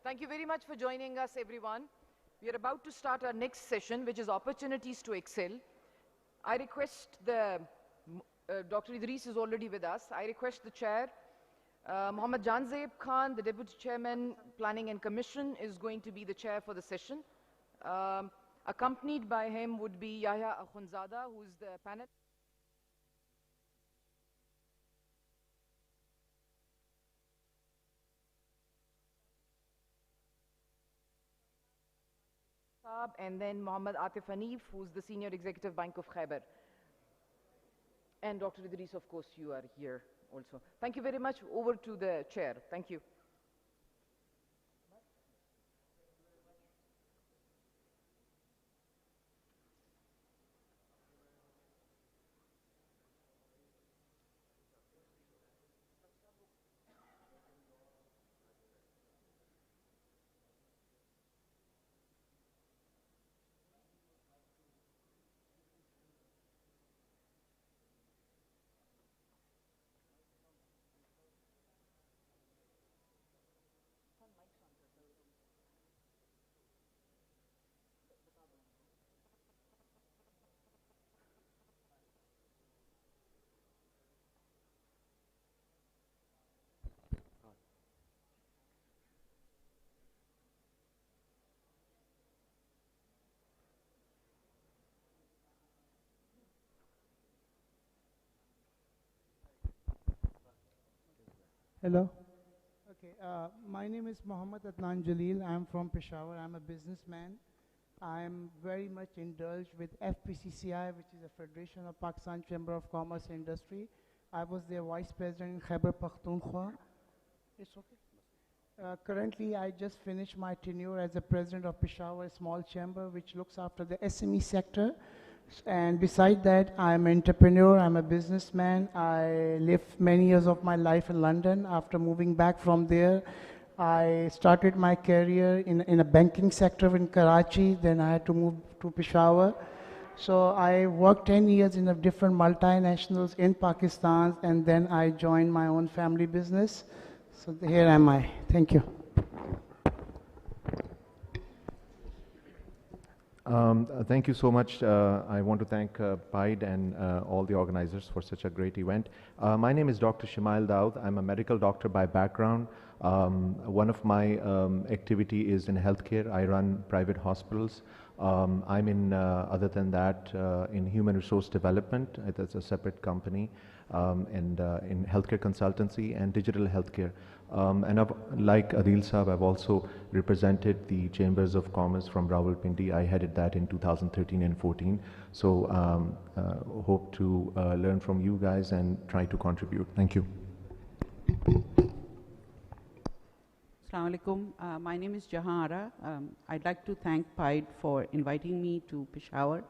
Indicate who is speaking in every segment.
Speaker 1: Thank you very much for joining us, everyone. We are about to start our next session, which is Opportunities to Excel. I request Dr. Idris is already with us. I request the chair, Mohammad Janzeb Khan, the Deputy Chairman, Planning and Commission, is going to be the chair for the session. Accompanied by him would be Yahya Akhundzada, who is the panel. And then Mohammad Atif Hanif, who's the Senior Executive Bank of Khyber. And Dr. Idris, of course, you are here also. Thank you very much. Over to the chair. Thank you.
Speaker 2: Hello. Okay, my name is Mohammad Adnan Jalil. I'm from Peshawar. I'm a businessman. I'm very much indulged with FPCCI, which is a Federation of Pakistan Chamber of Commerce and Industry. I was their vice president in Khyber Pakhtunkhwa. It's okay. Currently, I just finished my tenure as the president of Peshawar Small Chamber, which looks after the SME sector. And beside that, I'm an entrepreneur, I'm a businessman. I lived many years of my life in London. After moving back from there, I started my career in a banking sector in Karachi. Then I had to move to Peshawar. So I worked 10 years in different multinationals in Pakistan, and then I joined my own family business. So here am I. Thank you.
Speaker 3: Thank you so much. I want to thank PIDE and all the organizers for such a great event. My name is Dr. Shimail Daud. I'm a medical doctor by background. One of my activity is in healthcare. I run private hospitals. I'm in, other than that, in human resource development. It's a separate company, and in healthcare consultancy and digital healthcare. And like Adil Saab, I've also represented the Chambers of Commerce from Rawalpindi. I headed that in 2013 and 14. So hope to learn from you guys and try to contribute. Thank you.
Speaker 4: Assalamu alaikum. My name is Jahan Ara. I'd like to thank PIDE for inviting me to Peshawar.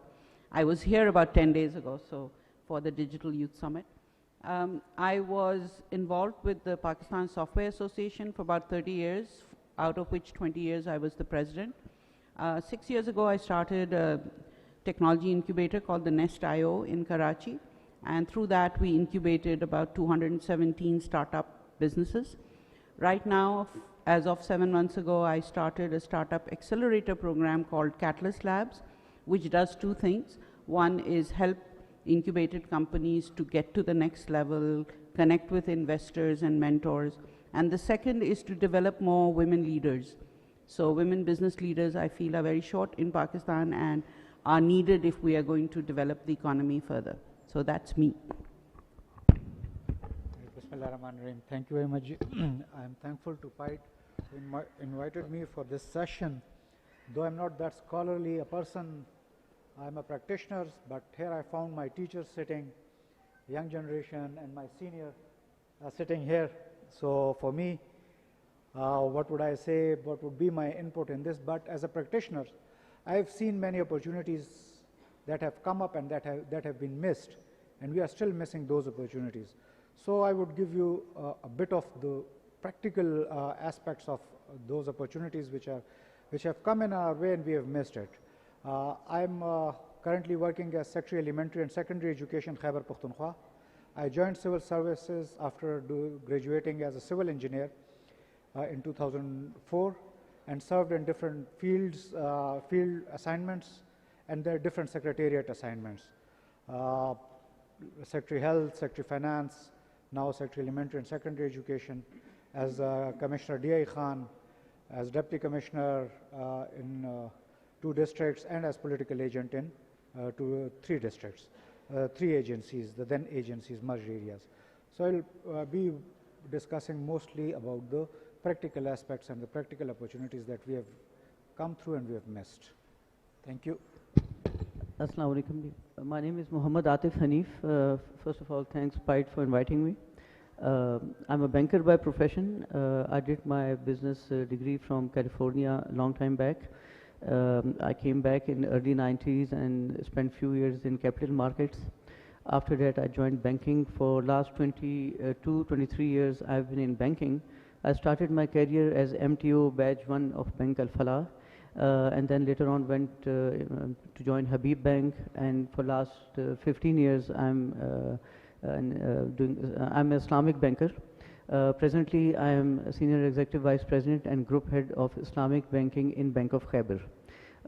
Speaker 4: I was here about 10 days ago, so for the Digital Youth Summit. I was involved with the Pakistan Software Association for about 30 years, out of which 20 years I was the president. 6 years ago, I started a technology incubator called the Nest.io in Karachi, and through that we incubated about 217 startup businesses. Right now, as of 7 months ago, I started a startup accelerator program called Catalyst Labs, which does two things. One is help incubated companies to get to the next level, connect with investors and mentors. And the second is to develop more women leaders. So women business leaders, I feel, are very short in Pakistan and are needed if we are going to develop the economy further. So that's me.
Speaker 5: Thank you very much. I'm thankful to PIDE who invited me for this session. Though I'm not that scholarly a person, I'm a practitioner, but here I found my teachers sitting, young generation, and my senior sitting here. So for me, what would I say, what would be my input in this? But as a practitioner, I've seen many opportunities that have come up and that have been missed, and we are still missing those opportunities. So I would give you a bit of the practical aspects of those opportunities which have come in our way and we have missed it. I'm currently working as Secretary Elementary and Secondary Education, Khyber Pakhtunkhwa. I joined civil services after graduating as a civil engineer, in 2004 and served in different fields, field assignments, and their different secretariat assignments. Secretary Health, Secretary Finance, now Secretary Elementary and Secondary Education, as Commissioner D.I. Khan, as Deputy Commissioner in 2 districts, and as political agent in 3 districts, 3 agencies, the then agencies, merged areas. So I'll be discussing mostly about the practical aspects and the practical opportunities that we have come through and we have missed. Thank you.
Speaker 6: Assalamu alaikum. My name is Muhammad Atif Hanif. First of all, thanks Pied for inviting me. I'm a banker by profession. I did my business degree from California a long time back. I came back in early 90s and spent few years in capital markets. After that, I joined banking. For last 23 years, I've been in banking. I started my career as MTO Badge 1 of Bank Al Falah, and then later on went to join Habib Bank, and for last 15 years, I'm an Islamic banker. Presently, I am a Senior Executive Vice President and Group Head of Islamic Banking in Bank of Khyber.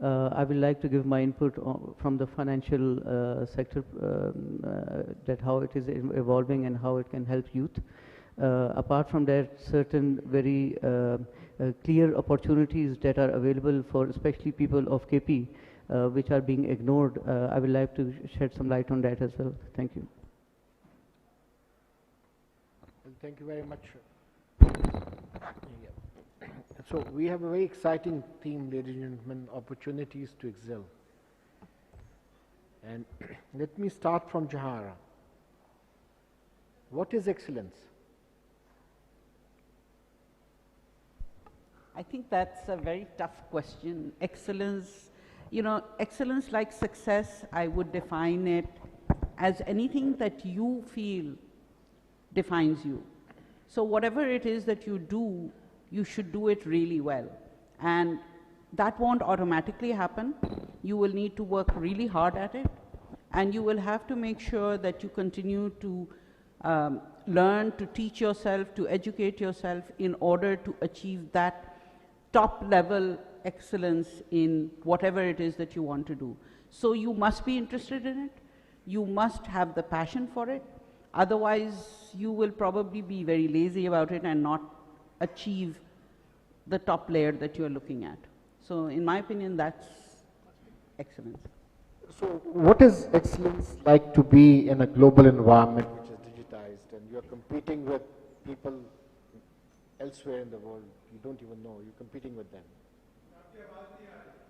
Speaker 6: I would like to give my input from the financial sector, that how it is evolving and how it can help youth. Apart from that, certain very clear opportunities that are available for especially people of KP, which are being ignored. I would like to shed some light on that as well. Thank you.
Speaker 7: Well, thank you very much. So we have a very exciting theme, ladies and gentlemen, opportunities to excel. And let me start from Jahara. What is excellence?
Speaker 4: I think that's a very tough question. Excellence, excellence like success, I would define it as anything that you feel defines you. So whatever it is that you do, you should do it really well. And that won't automatically happen. You will need to work really hard at it. And you will have to make sure that you continue to learn, to teach yourself, to educate yourself in order to achieve that top level excellence in whatever it is that you want to do. So you must be interested in it. You must have the passion for it. Otherwise, you will probably be very lazy about it and not achieve the top layer that you are looking at. So in my opinion, that's excellence.
Speaker 7: So what is excellence like to be in a global environment which is digitized and you're competing with people elsewhere in the world? You don't even know, you're competing with them.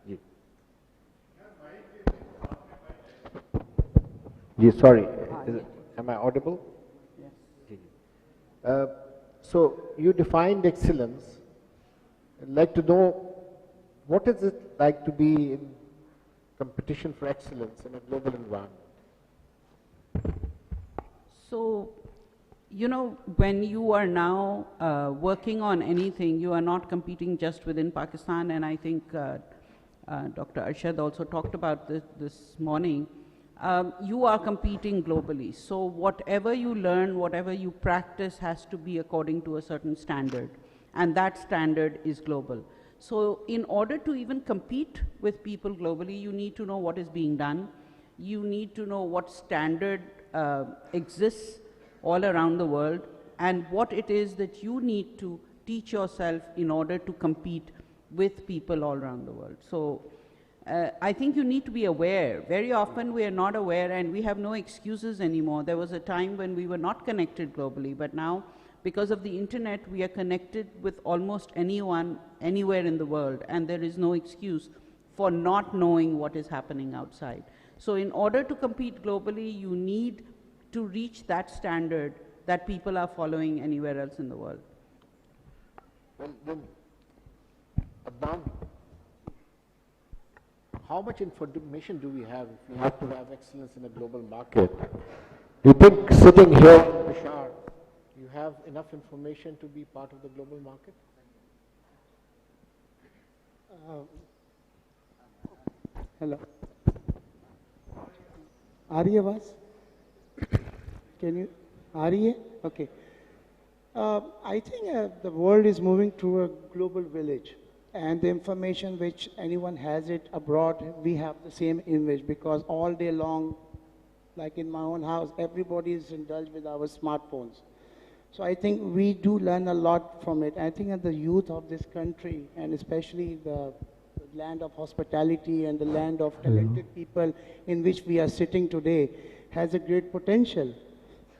Speaker 7: Yeah. Yeah, sorry, am I audible?
Speaker 4: Yes.
Speaker 7: So you defined excellence. I'd like to know, what is it like to be in competition for excellence in a global environment?
Speaker 4: So, when you are now working on anything, you are not competing just within Pakistan, and I think Dr. Arshad also talked about this morning. You are competing globally. So whatever you learn, whatever you practice has to be according to a certain standard, and that standard is global. So in order to even compete with people globally, you need to know what is being done. You need to know what standard exists all around the world and what it is that you need to teach yourself in order to compete with people all around the world. So I think you need to be aware. Very often we are not aware and we have no excuses anymore. There was a time when we were not connected globally, but now because of the internet we are connected with almost anyone, anywhere in the world, and there is no excuse for not knowing what is happening outside. So in order to compete globally, you need to reach that standard that people are following anywhere else in the world.
Speaker 7: Well, then, Adnan, how much information do we have if we have to have excellence in a global market? Do you think sitting here in Peshawar, you have enough information to be part of the global market?
Speaker 2: Hello. आ रही है आवाज? Can you? आ रही है? Okay. I think the world is moving to a global village, and the information which anyone has it abroad, we have the same image, because all day long, like in my own house, everybody is indulged with our smartphones. So I think we do learn a lot from it. I think that the youth of this country, and especially the land of hospitality and the land of talented people in which we are sitting today, has a great potential.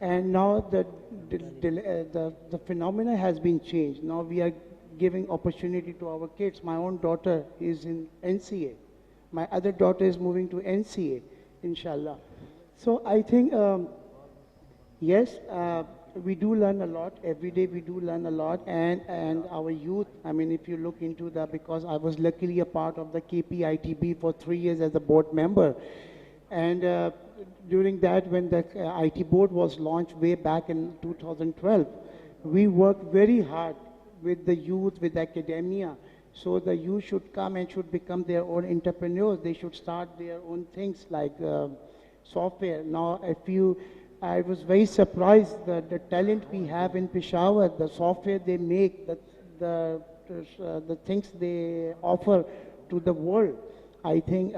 Speaker 2: And now the phenomena has been changed. Now we are giving opportunity to our kids. My own daughter is in NCA. My other daughter is moving to NCA, inshallah. So I think, yes, we do learn a lot. Every day we do learn a lot. And our youth, I mean, if you look into that, because I was luckily a part of the KPITB for 3 years as a board member. And during that, when the IT board was launched way back in 2012, we worked very hard with the youth, with academia. So the youth should come and should become their own entrepreneurs. They should start their own things like software. Now, I was very surprised that the talent we have in Peshawar, the software they make, the things they offer to the world. I think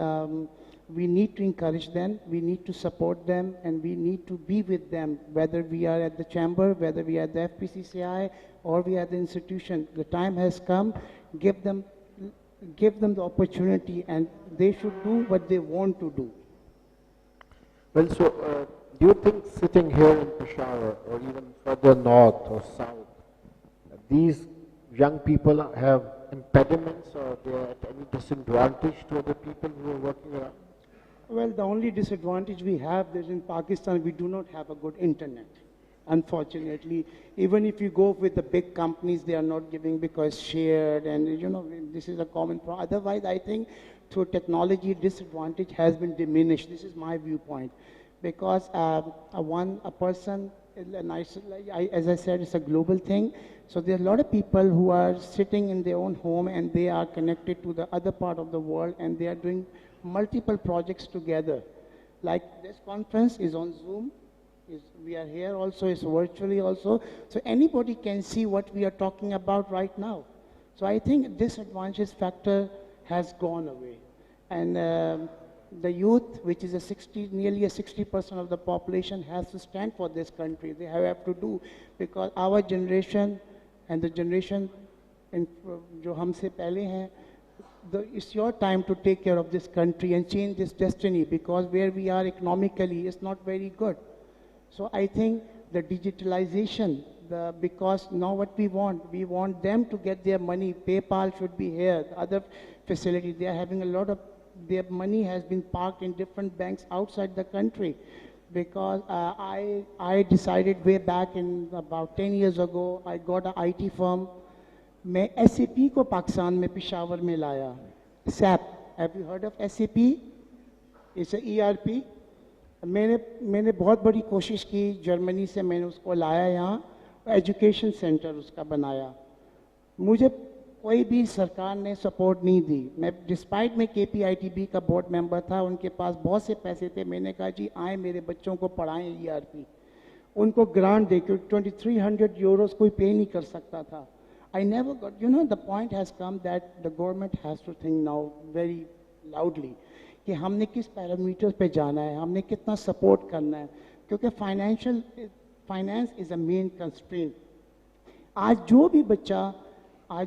Speaker 2: we need to encourage them, we need to support them, and we need to be with them, whether we are at the chamber, whether we are at the FPCCI, or we are at the institution. The time has come, give them the opportunity, and they should do what they want to do.
Speaker 7: Well, so do you think sitting here in Peshawar or even further north or south, these young people have impediments or they are at any disadvantage to other people who are working around?
Speaker 2: Well, the only disadvantage we have is in Pakistan, we do not have a good internet. Unfortunately, even if you go with the big companies, they are not giving because shared, and you know, this is a common problem. Otherwise, I think through technology, disadvantage has been diminished. This is my viewpoint. Because a person, as I said, it's a global thing. So there are a lot of people who are sitting in their own home and they are connected to the other part of the world and they are doing multiple projects together. Like this conference is on Zoom. We are here also, it's virtually also. So anybody can see what we are talking about right now. So I think this disadvantage factor has gone away. And the youth, which is nearly 60% of the population, has to stand for this country. They have to do, because our generation and the generation जो हमसे पहले हैं, it's your time to take care of this country and change this destiny, because where we are economically is not very good. So I think the digitalization, because now what we want them to get their money. PayPal should be here. The other facilities, they are having a lot of, their money has been parked in different banks outside the country. Because I decided way back in about 10 years ago, I got an IT firm. मैं SAP को पाकिस्तान में पेशावर में लाया. SAP, have you heard of SAP? It's a ERP. मैंने बहुत बड़ी कोशिश की, जर्मनी से मैंने उसको लाया यहाँ, एजुकेशन सेंटर उसका बनाया. मुझे कोई भी सरकार ने सपोर्ट नहीं दी. मैं डिस्पाइट में KPITB का बोर्ड मेंबर था, उनके पास बहुत से पैसे थे. मैंने कहा जी आए मेरे बच्चों को पढ़ाएं ERP. उनको ग्रांट दे, क्योंकि 2300 euros कोई पे नहीं कर सकता था. I never got, you know, the point has come that the government has to think now very loudly कि हमने किस पैरामीटर पे जाना है, हमने कितना सपोर्ट करना है, क्योंकि finance is a main constraint. आज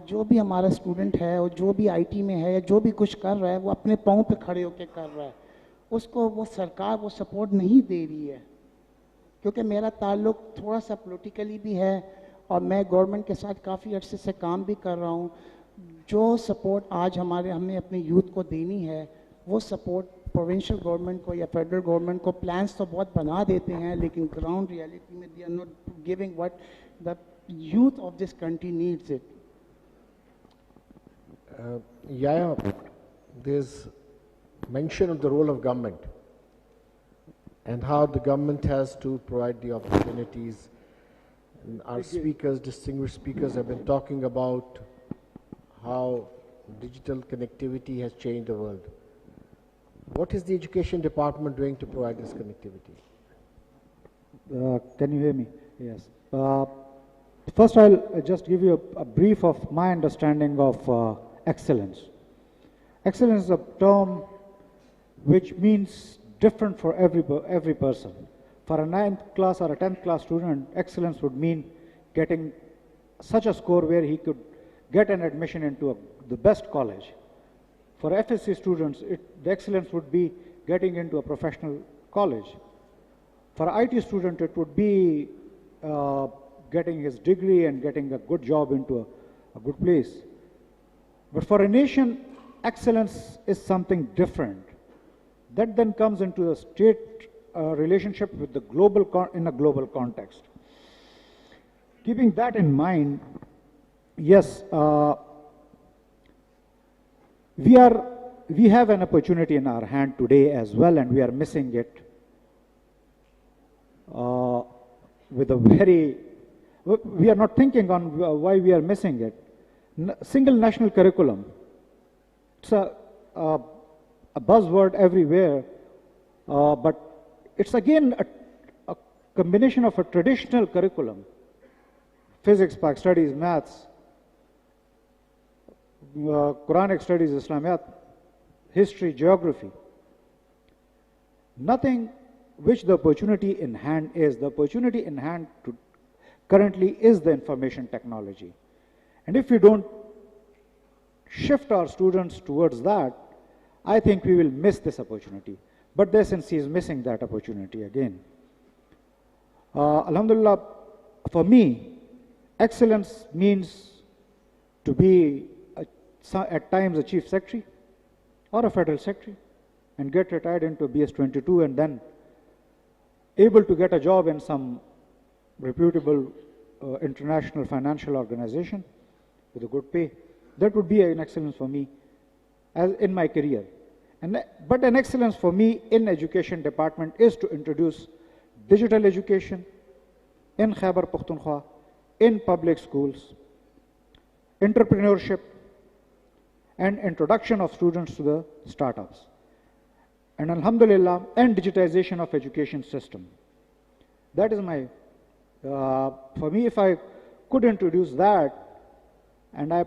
Speaker 2: जो भी हमारा स्टूडेंट है और जो भी IT में है या जो भी कुछ कर रहा है, वो अपने पाँव पे खड़े होकर कर रहा है. उसको वो सरकार वो सपोर्ट नहीं दे रही है. क्योंकि मेरा ताल्लुक थोड़ा सा पॉलिटिकली भी है और मैं गवर्नमेंट के साथ काफ़ी अरसे से काम भी कर रहा हूँ. जो सपोर्ट आज हमने अपने यूथ को देनी है, वो सपोर्ट प्रोविंशियल गवर्नमेंट को या फेडरल गवर्नमेंट को प्लान्स तो बहुत बना देते हैं, लेकिन ग्राउंड रियलिटी में they are not giving what the youth of this country needs it.
Speaker 7: Yeah, there's mention of the role of government and how the government has to provide the opportunities. And our speakers, distinguished speakers, have been talking about how digital connectivity has changed the world. What is the education department doing to provide this connectivity?
Speaker 5: Can you hear me? Yes. First, I'll just give you a brief of my understanding of excellence. Excellence is a term which means different for every person. For a 9th class or a 10th class student, excellence would mean getting such a score where he could get an admission into the best college. For FSC students, the excellence would be getting into a professional college. For an IT student, it would be getting his degree and getting a good job into a good place. But for a nation, excellence is something different. That then comes into a state relationship with the global in a global context. Keeping that in mind, yes, we have an opportunity in our hand today as well, and we are missing it with a very, we are not thinking on why we are missing it. Single national curriculum, it's a buzzword everywhere, but it's again a combination of a traditional curriculum, physics, Pak studies, maths, Quranic studies, Islamiyat, history, geography. Nothing which the opportunity in hand is. The opportunity in hand currently is the information technology. And if we don't shift our students towards that, I think we will miss this opportunity. But the SNC is missing that opportunity again. Alhamdulillah, for me, excellence means to be at times a chief secretary or a federal secretary and get retired into BS22 and then able to get a job in some reputable international financial organization with a good pay. That would be an excellence for me as in my career. But an excellence for me in education department is to introduce digital education in Khyber Pakhtunkhwa, in public schools, entrepreneurship, and introduction of students to the startups. And alhamdulillah, and digitization of education system. That is my, for me, if I could introduce that, and I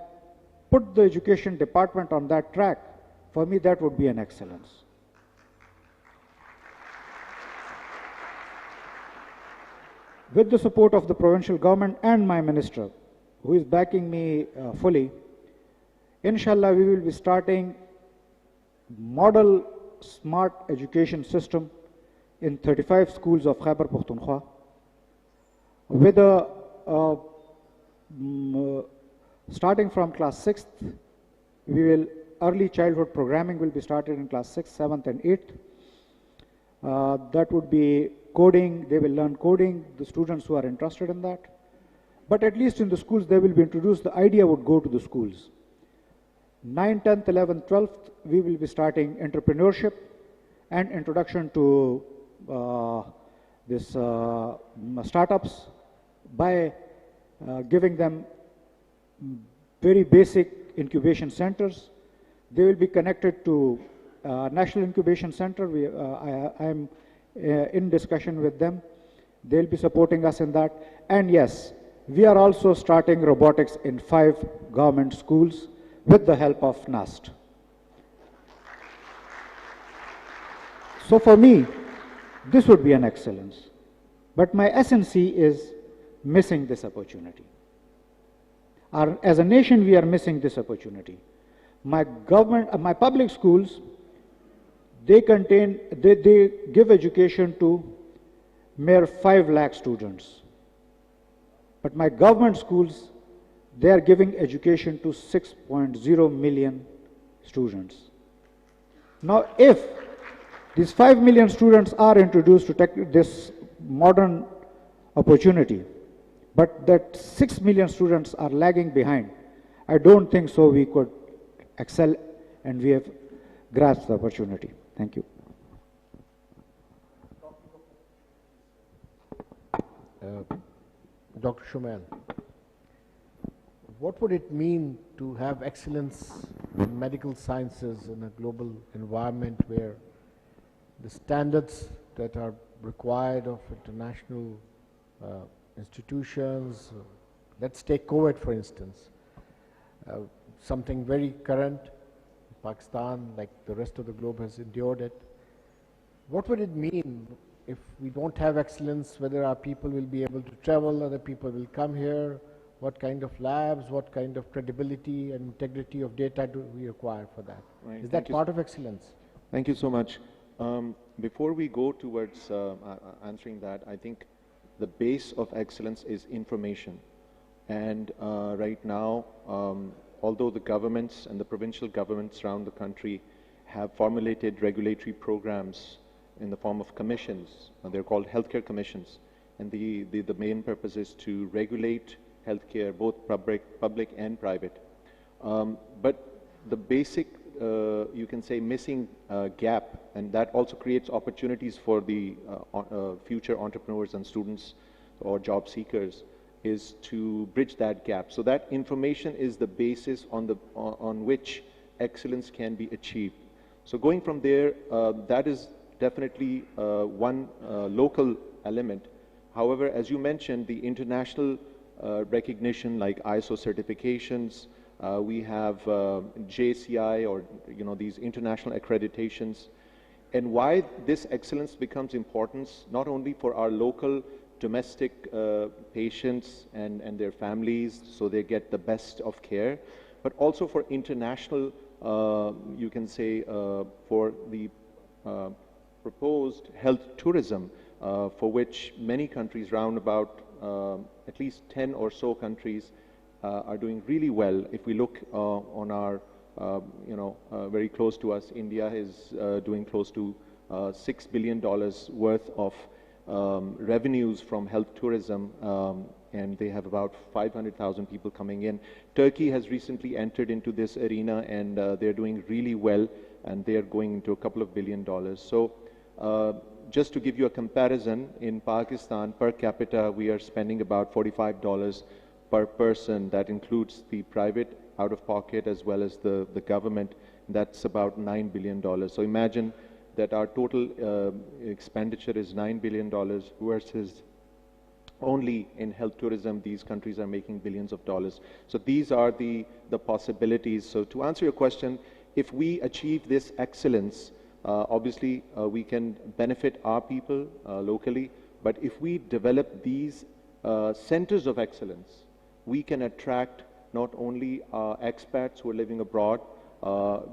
Speaker 5: put the education department on that track, for me that would be an excellence. With the support of the provincial government and my minister, who is backing me fully, inshallah we will be starting model smart education system in 35 schools of Khyber Pakhtunkhwa with a starting from class 6th, we will early childhood programming will be started in class 6th, 7th and 8th. That would be coding, they will learn coding, the students who are interested in that. But at least in the schools they will be introduced, the idea would go to the schools. 9th, 10th, 11th, 12th, we will be starting entrepreneurship and introduction to this startups by giving them very basic incubation centers. They will be connected to National Incubation Center. I am in discussion with them. They will be supporting us in that. And yes, we are also starting robotics in 5 government schools with the help of NAST. So for me, this would be an excellence. But my SNC is missing this opportunity. As a nation, we are missing this opportunity. My government, my public schools, they give education to mere 5 lakh students. But my government schools, they are giving education to 6.0 million students. Now, if these 5 million students are introduced to this modern opportunity, but that 6 million students are lagging behind, I don't think so we could excel and we have grasped the opportunity. Thank you.
Speaker 7: Dr. Shumail, what would it mean to have excellence in medical sciences in a global environment where the standards that are required of international institutions, Let's take COVID, for instance. Something very current. Pakistan, like the rest of the globe, has endured it. What would it mean if we don't have excellence, whether our people will be able to travel, other people will come here, what kind of labs, what kind of credibility and integrity of data do we require for that?
Speaker 3: Right.
Speaker 7: Is that part of excellence?
Speaker 3: Thank you so much. Before we go towards answering that, I think the base of excellence is information. And right now, although the governments and the provincial governments around the country have formulated regulatory programs in the form of commissions, they're called healthcare commissions, and the main purpose is to regulate healthcare, both public and private. But the basic, you can say, missing gap, and that also creates opportunities for the future entrepreneurs and students or job seekers, is to bridge that gap. So that information is the basis on which excellence can be achieved. So going from there, that is definitely one local element. However, as you mentioned, the international recognition like ISO certifications, we have JCI, or these international accreditations. And why this excellence becomes important, not only for our local domestic patients and their families, so they get the best of care, but also for international, you can say, for the proposed health tourism, for which many countries, round about at least 10 or so countries, are doing really well. If we look on our, very close to us, India is doing close to $6 billion worth of revenues from health tourism, and they have about 500,000 people coming in. Turkey has recently entered into this arena, and they're doing really well, and they are going into a couple of $1 billion. So just to give you a comparison, in Pakistan, per capita, we are spending about $45 per person. That includes the private out-of-pocket as well as the government. That's about $9 billion. So imagine that our total expenditure is $9 billion versus only in health tourism, these countries are making billions of dollars. So these are the possibilities. So to answer your question, if we achieve this excellence, obviously we can benefit our people locally, but if we develop these centers of excellence, we can attract not only expats who are living abroad,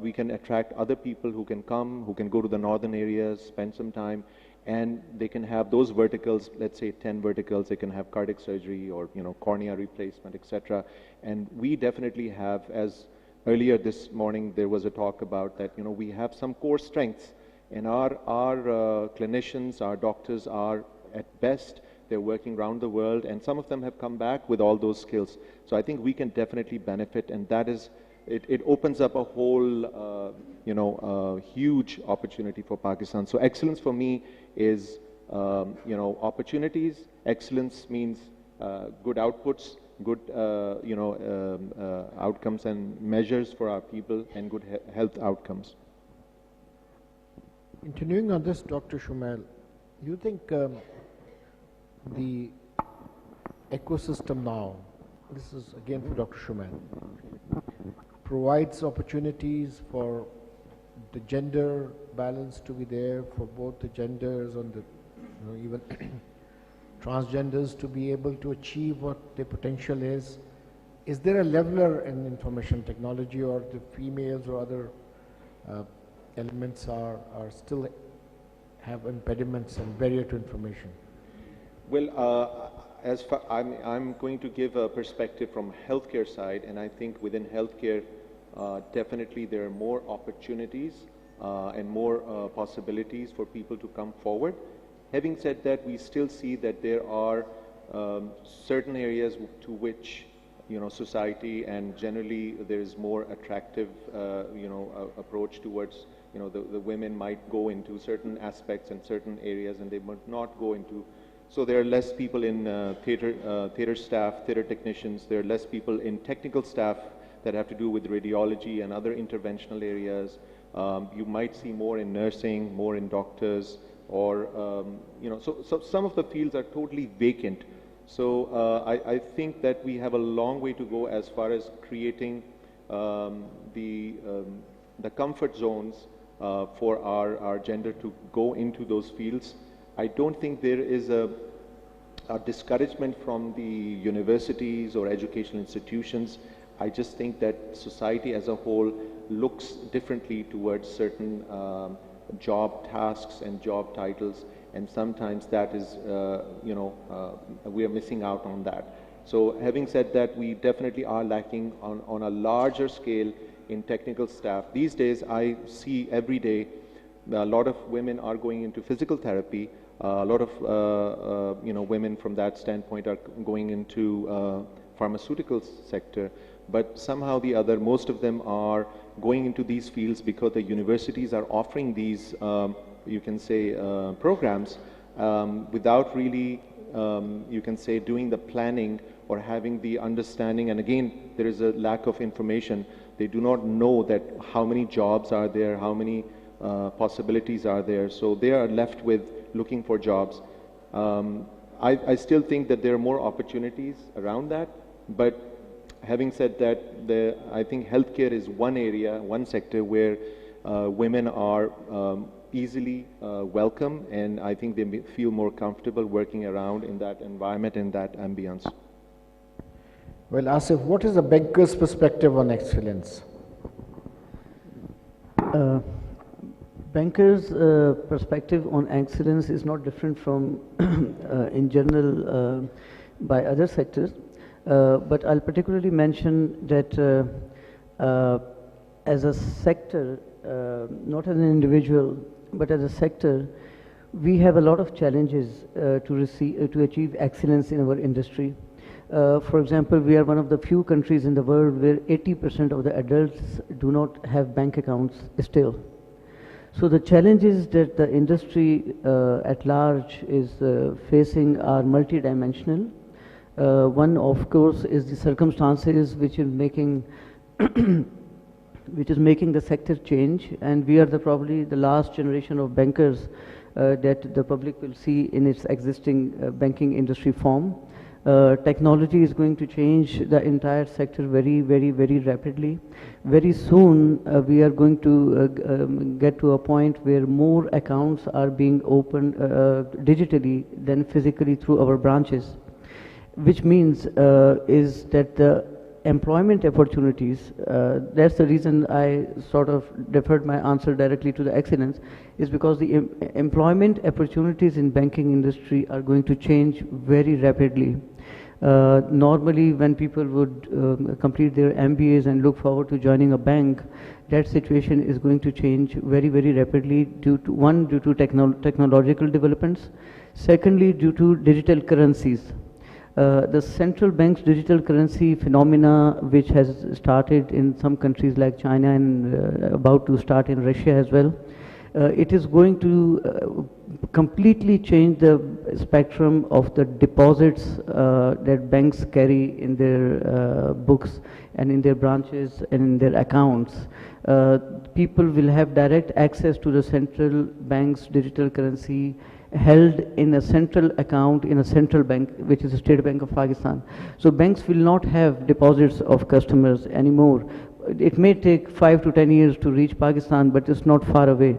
Speaker 3: we can attract other people who can come, who can go to the northern areas, spend some time, and they can have those verticals, let's say 10 verticals, they can have cardiac surgery or cornea replacement, etc. And we definitely have, as earlier this morning there was a talk about that, we have some core strengths, and our clinicians, our doctors are at best, they're working around the world, and some of them have come back with all those skills. So I think we can definitely benefit, and that is, it opens up a whole, huge opportunity for Pakistan. So excellence for me is, opportunities. Excellence means good outputs, good, outcomes and measures for our people, and good health outcomes.
Speaker 7: Continuing on this, Dr. Shumail, you think the ecosystem now, this is again for Dr. Shumail, provides opportunities for the gender balance to be there, for both the genders and the, even transgenders to be able to achieve what their potential is? Is there a leveler in information technology, or the females or other elements are still have impediments and barrier to information?
Speaker 3: Well, as far, I'm going to give a perspective from healthcare side, and I think within healthcare, definitely there are more opportunities and more possibilities for people to come forward. Having said that, we still see that there are certain areas to which society and generally there is more attractive approach towards the women might go into certain aspects and certain areas, and they might not go into. So there are less people in theater staff, theater technicians. There are less people in technical staff that have to do with radiology and other interventional areas. You might see more in nursing, more in doctors, or so some of the fields are totally vacant. So I think that we have a long way to go as far as creating the comfort zones for our gender to go into those fields. I don't think there is a discouragement from the universities or educational institutions. I just think that society as a whole looks differently towards certain job tasks and job titles, and sometimes that is, we are missing out on that. So having said that, we definitely are lacking on a larger scale in technical staff. These days, I see every day a lot of women are going into physical therapy. A lot of women from that standpoint are going into pharmaceutical sector, but somehow the other, most of them are going into these fields because the universities are offering these, you can say, programs without really, you can say, doing the planning or having the understanding. And again, there is a lack of information. They do not know that how many jobs are there, how many possibilities are there. So they are left with looking for jobs. I still think that there are more opportunities around that, but having said that, I think healthcare is one area, one sector where women are easily welcome, and I think they feel more comfortable working around in that environment, in that ambience.
Speaker 7: Well, Asif, what is a banker's perspective on excellence?
Speaker 6: Bankers' perspective on excellence is not different from, in general, by other sectors. But I'll particularly mention that as a sector, not as an individual, but as a sector, we have a lot of challenges to achieve excellence in our industry. For example, we are one of the few countries in the world where 80% of the adults do not have bank accounts still. So the challenges that the industry at large is facing are multidimensional. One, of course, is the circumstances which is making the sector change, and we are probably the last generation of bankers that the public will see in its existing banking industry form. Technology is going to change the entire sector very, very, very rapidly. Very soon, we are going to get to a point where more accounts are being opened digitally than physically through our branches, which means is that the employment opportunities, that's the reason I sort of deferred my answer directly to the excellence, is because the employment opportunities in banking industry are going to change very rapidly. Normally, when people would complete their MBAs and look forward to joining a bank, that situation is going to change very, very rapidly due to technological developments. Secondly, due to digital currencies. The central bank's digital currency phenomena, which has started in some countries like China and about to start in Russia as well, it is going to completely change the spectrum of the deposits that banks carry in their books and in their branches and in their accounts. People will have direct access to the central bank's digital currency held in a central account in a central bank, which is the State Bank of Pakistan. So banks will not have deposits of customers anymore. It may take 5 to 10 years to reach Pakistan, but it's not far away.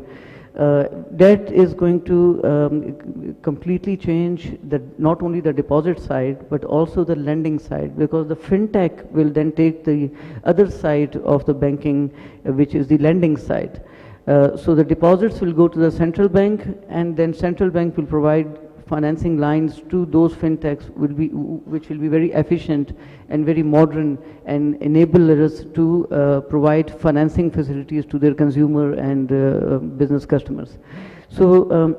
Speaker 6: That is going to completely change not only the deposit side, but also the lending side, because the fintech will then take the other side of the banking, which is the lending side. So the deposits will go to the central bank, and then central bank will provide financing lines to those fintechs which will be very efficient and very modern and enable us to provide financing facilities to their consumer and business customers. So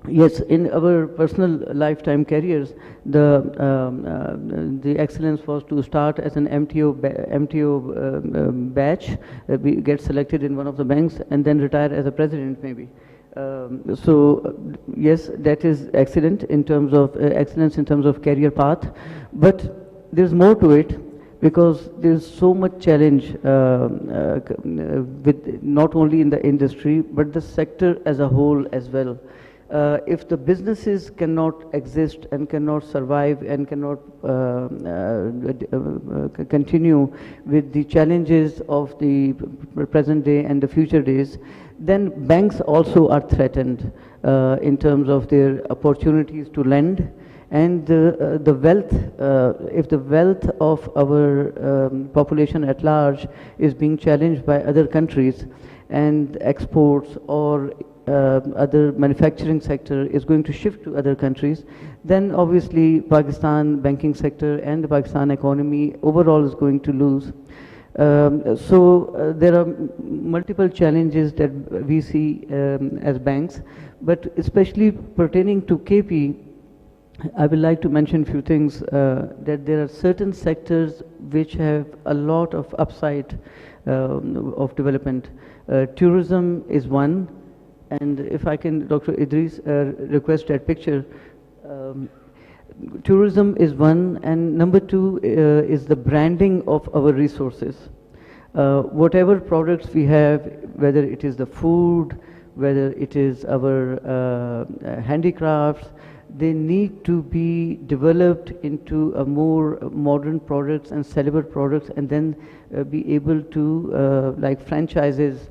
Speaker 6: yes, in our personal lifetime careers, the excellence was to start as an MTO batch, we get selected in one of the banks and then retire as a president maybe. So yes, that is excellent in terms of excellence in terms of career path, but there's more to it, because there's so much challenge with not only in the industry but the sector as a whole as well. If the businesses cannot exist and cannot survive and cannot continue with the challenges of the present day and the future days, then banks also are threatened in terms of their opportunities to lend, and the wealth, if the wealth of our population at large is being challenged by other countries, and exports or other manufacturing sector is going to shift to other countries, then obviously Pakistan banking sector and the Pakistan economy overall is going to lose. There are multiple challenges that we see as banks, but especially pertaining to KP, I would like to mention a few things, that there are certain sectors which have a lot of upside of development. Tourism is one, and if I can, Dr. Idris, request that picture. Tourism is one, and number two is the branding of our resources. Whatever products we have, whether it is the food, whether it is our handicrafts, they need to be developed into a more modern products and sellable products, and then be able to, like franchises,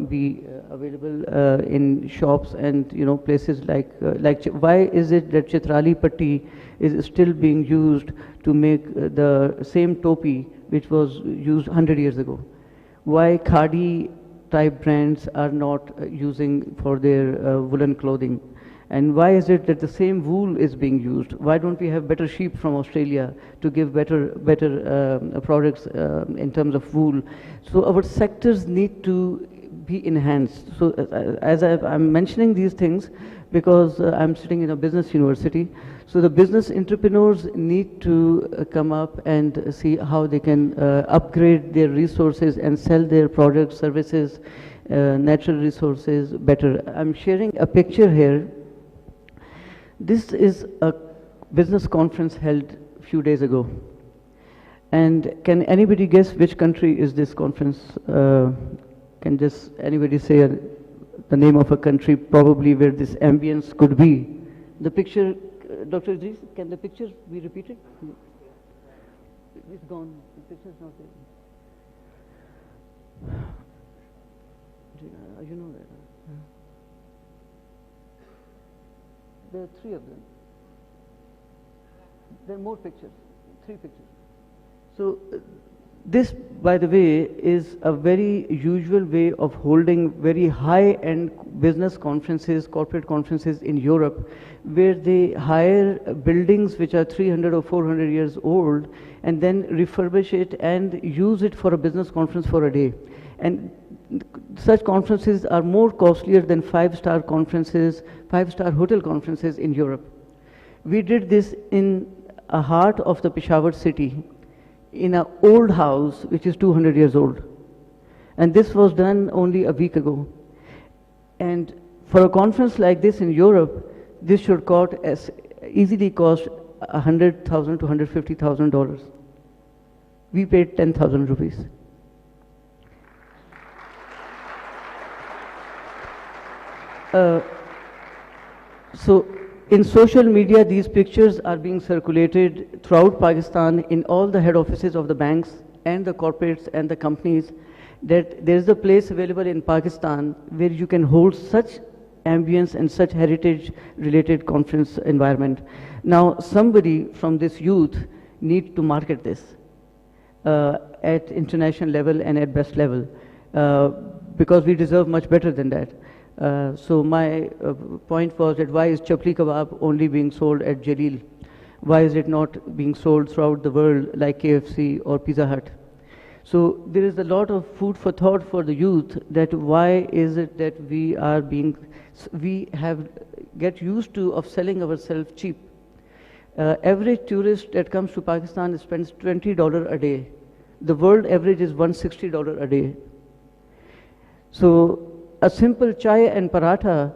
Speaker 6: be available in shops and places like why is it that Chitrali Patti is still being used to make the same topi which was used 100 years ago? Why khadi type brands are not using for their woolen clothing? And why is it that the same wool is being used? Why don't we have better sheep from Australia to give better products in terms of wool? So our sectors need to be enhanced. So as I'm mentioning these things because I'm sitting in a business university. So the business entrepreneurs need to come up and see how they can upgrade their resources and sell their products, services, natural resources better. I'm sharing a picture here. This is a business conference held a few days ago. And can anybody guess which country is this conference? Can just anybody say the name of a country probably where this ambience could be? The picture, Dr. Idris, can the picture be repeated? It's gone. The picture is not there. You know that. There are three of them. There are more pictures, 3 pictures. So this, by the way, is a very usual way of holding very high-end business conferences, corporate conferences in Europe, where they hire buildings which are 300 or 400 years old and then refurbish it and use it for a business conference for a day. And such conferences are more costlier than 5-star conferences, 5-star hotel conferences in Europe. We did this in a heart of the Peshawar city, in an old house which is 200 years old. And this was done only a week ago. And for a conference like this in Europe, this should easily cost $100,000 to $150,000. We paid 10,000 rupees. So in social media, these pictures are being circulated throughout Pakistan in all the head offices of the banks and the corporates and the companies, that there is a place available in Pakistan where you can hold such ambience and such heritage related conference environment. Now somebody from this youth needs to market this at international level and at best level, because we deserve much better than that. So my point was that why is chapli kebab only being sold at Jalil? Why is it not being sold throughout the world like KFC or Pizza Hut? So there is a lot of food for thought for the youth, that why is it that we get used to of selling ourselves cheap. Every tourist that comes to Pakistan spends $20 a day. The world average is $160 a day. So a simple chai and paratha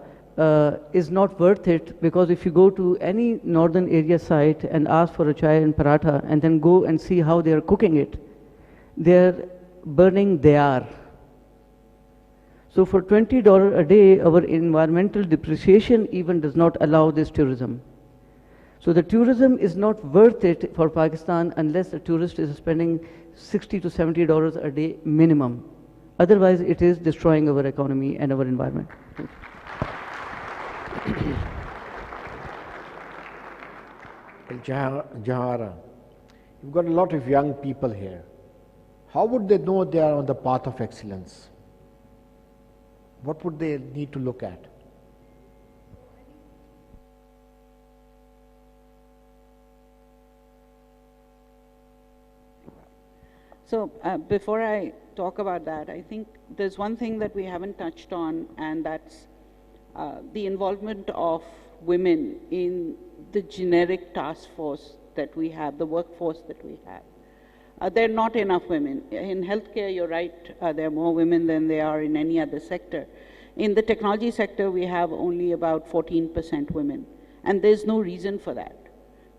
Speaker 6: is not worth it, because if you go to any northern area site and ask for a chai and paratha and then go and see how they are cooking it, they are burning dayar. So for $20 a day, our environmental depreciation even does not allow this tourism. So the tourism is not worth it for Pakistan unless the tourist is spending $60 to $70 a day minimum. Otherwise, it is destroying our economy and our environment.
Speaker 7: Jahara, you've got a lot of young people here. How would they know they are on the path of excellence? What would they need to look at?
Speaker 4: So before I talk about that, I think there's one thing that we haven't touched on, and that's the involvement of women in the generic task force that we have, the workforce that we have. There are not enough women. In healthcare, you're right, there are more women than there are in any other sector. In the technology sector, we have only about 14% women, and there's no reason for that,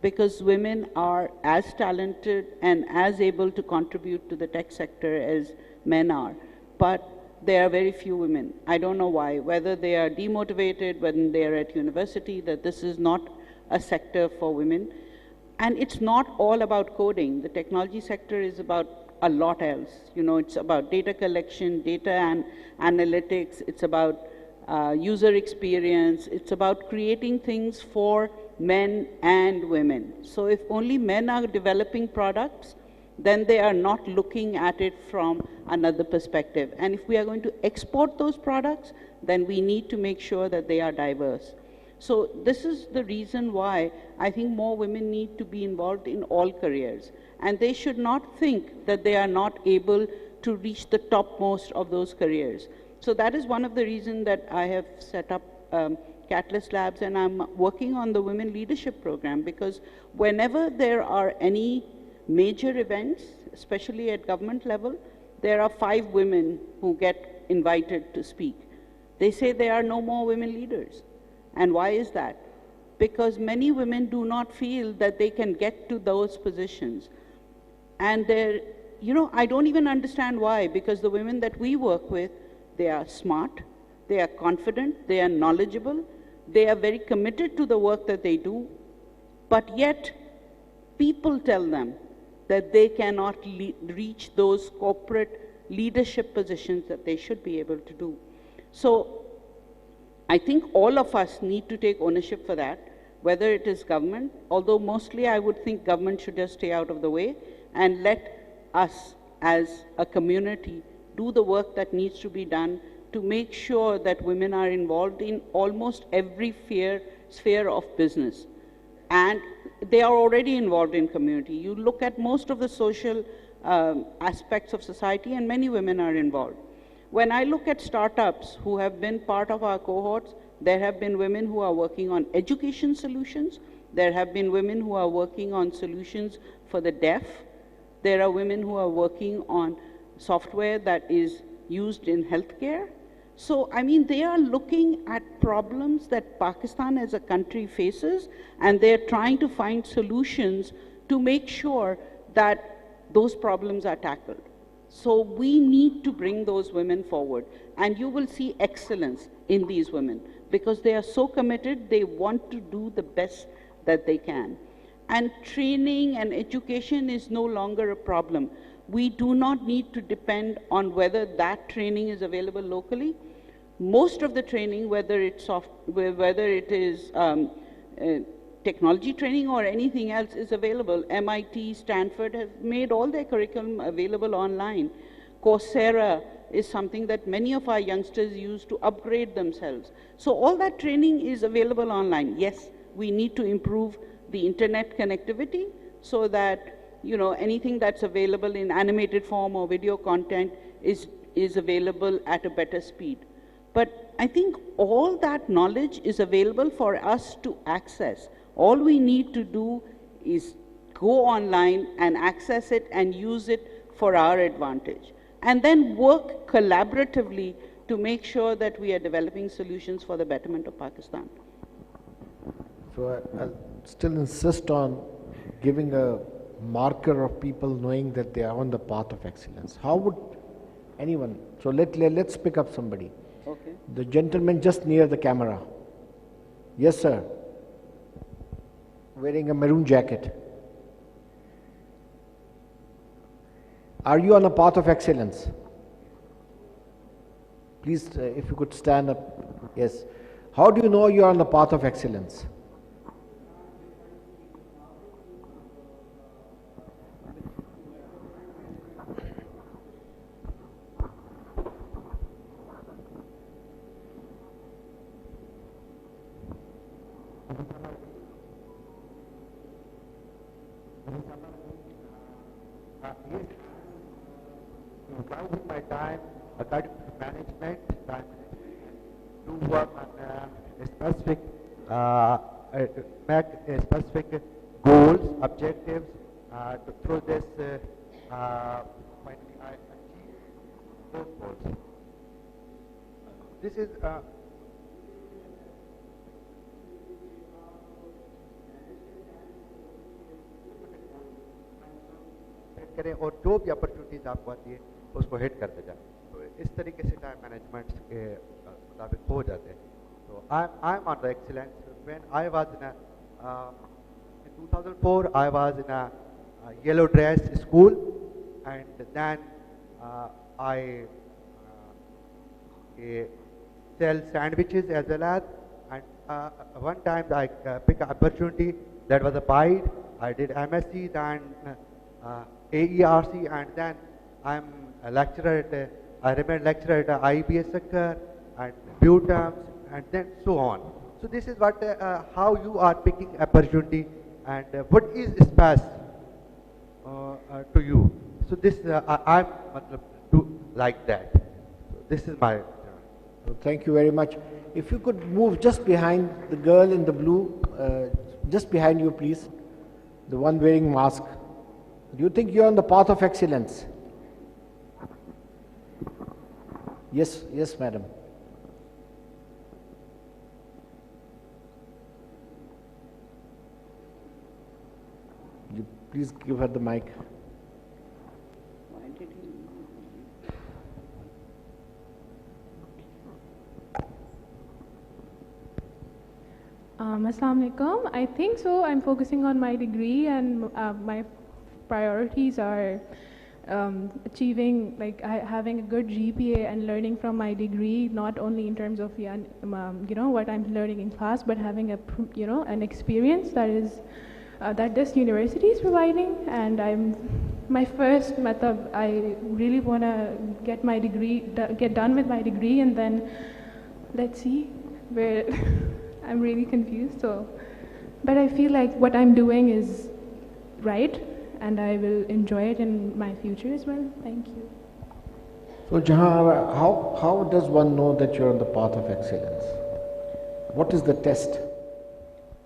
Speaker 4: because women are as talented and as able to contribute to the tech sector as men are, but there are very few women. I don't know why, whether they are demotivated when they are at university, that this is not a sector for women. And it's not all about coding. The technology sector is about a lot else. You know, it's about data collection, data and analytics, it's about user experience, it's about creating things for men and women. So if only men are developing products, then they are not looking at it from another perspective. And if we are going to export those products, then we need to make sure that they are diverse. So this is the reason why I think more women need to be involved in all careers. And they should not think that they are not able to reach the topmost of those careers. So that is one of the reasons that I have set up Catalyst Labs, and I'm working on the Women Leadership Program, because whenever there are any major events, especially at government level, there are 5 women who get invited to speak. They say there are no more women leaders. And why is that? Because many women do not feel that they can get to those positions. And they're, you know, I don't even understand why, because the women that we work with, they are smart, they are confident, they are knowledgeable, they are very committed to the work that they do, but yet people tell them that they cannot reach those corporate leadership positions that they should be able to do. So I think all of us need to take ownership for that, whether it is government, although mostly I would think government should just stay out of the way and let us as a community do the work that needs to be done to make sure that women are involved in almost every sphere of business. And they are already involved in community. You look at most of the social aspects of society, and many women are involved. When I look at startups who have been part of our cohorts, there have been women who are working on education solutions. There have been women who are working on solutions for the deaf. There are women who are working on software that is used in healthcare. So, I mean, they are looking at problems that Pakistan as a country faces, and they're trying to find solutions to make sure that those problems are tackled. So we need to bring those women forward, and you will see excellence in these women because they are so committed, they want to do the best that they can. And training and education is no longer a problem. We do not need to depend on whether that training is available locally. Most of the training, whether it is technology training or anything else, is available. MIT, Stanford have made all their curriculum available online. Coursera is something that many of our youngsters use to upgrade themselves. So all that training is available online. Yes, we need to improve the internet connectivity so that, you know, anything that's available in animated form or video content is available at a better speed. But I think all that knowledge is available for us to access. All we need to do is go online and access it and use it for our advantage. And then work collaboratively to make sure that we are developing solutions for the betterment of Pakistan.
Speaker 7: So I'll still insist on giving a marker of people knowing that they are on the path of excellence. How would anyone, so let's pick up somebody.
Speaker 4: Okay.
Speaker 7: The gentleman just near the camera. Yes, sir. Wearing a maroon jacket. Are you on a path of excellence? Please, if you could stand up. Yes. How do you know you are on the path of excellence?
Speaker 8: Yes. Utilizing my time according to management, time to work on a specific, make a specific goals, objectives. Through this, finally I achieve those goals. This is करें और जो भी opportunities आपको आती है उसको hit करते जाए, तो इस तरीके से टाइम मैनेजमेंट के मुताबिक हो जाते हैं. So I'm on the excellence. When I was in 2004, I was in a yellow dress school, and then I sell sandwiches as well as, and one time I picked an opportunity that was a PIDE. I did MSc, then AERC, and then I'm a lecturer at, I remained lecturer at IBS sector and BUTAMS, and then so on. So this is what, how you are picking opportunity, and what is space to you. So this, I'm like that. So this is my.
Speaker 7: Thank you very much. If you could move just behind the girl in the blue, just behind you, please. The one wearing mask. Do you think you're on the path of excellence? Yes, yes, madam. You please give her the mic.
Speaker 4: Why did he?
Speaker 9: Assalamu alaikum. I think so. I'm focusing on my degree, and my priorities are achieving, like having a good GPA and learning from my degree, not only in terms of you know, what I'm learning in class, but having a an experience that is that this university is providing. And my first method, I really want to get my degree, get done with my degree, and then let's see where. I'm really confused. So, but I feel like what I'm doing is right, and I will enjoy it in my future as well. Thank you.
Speaker 7: So, Jahara, how does one know that you're on the path of excellence? What is the test?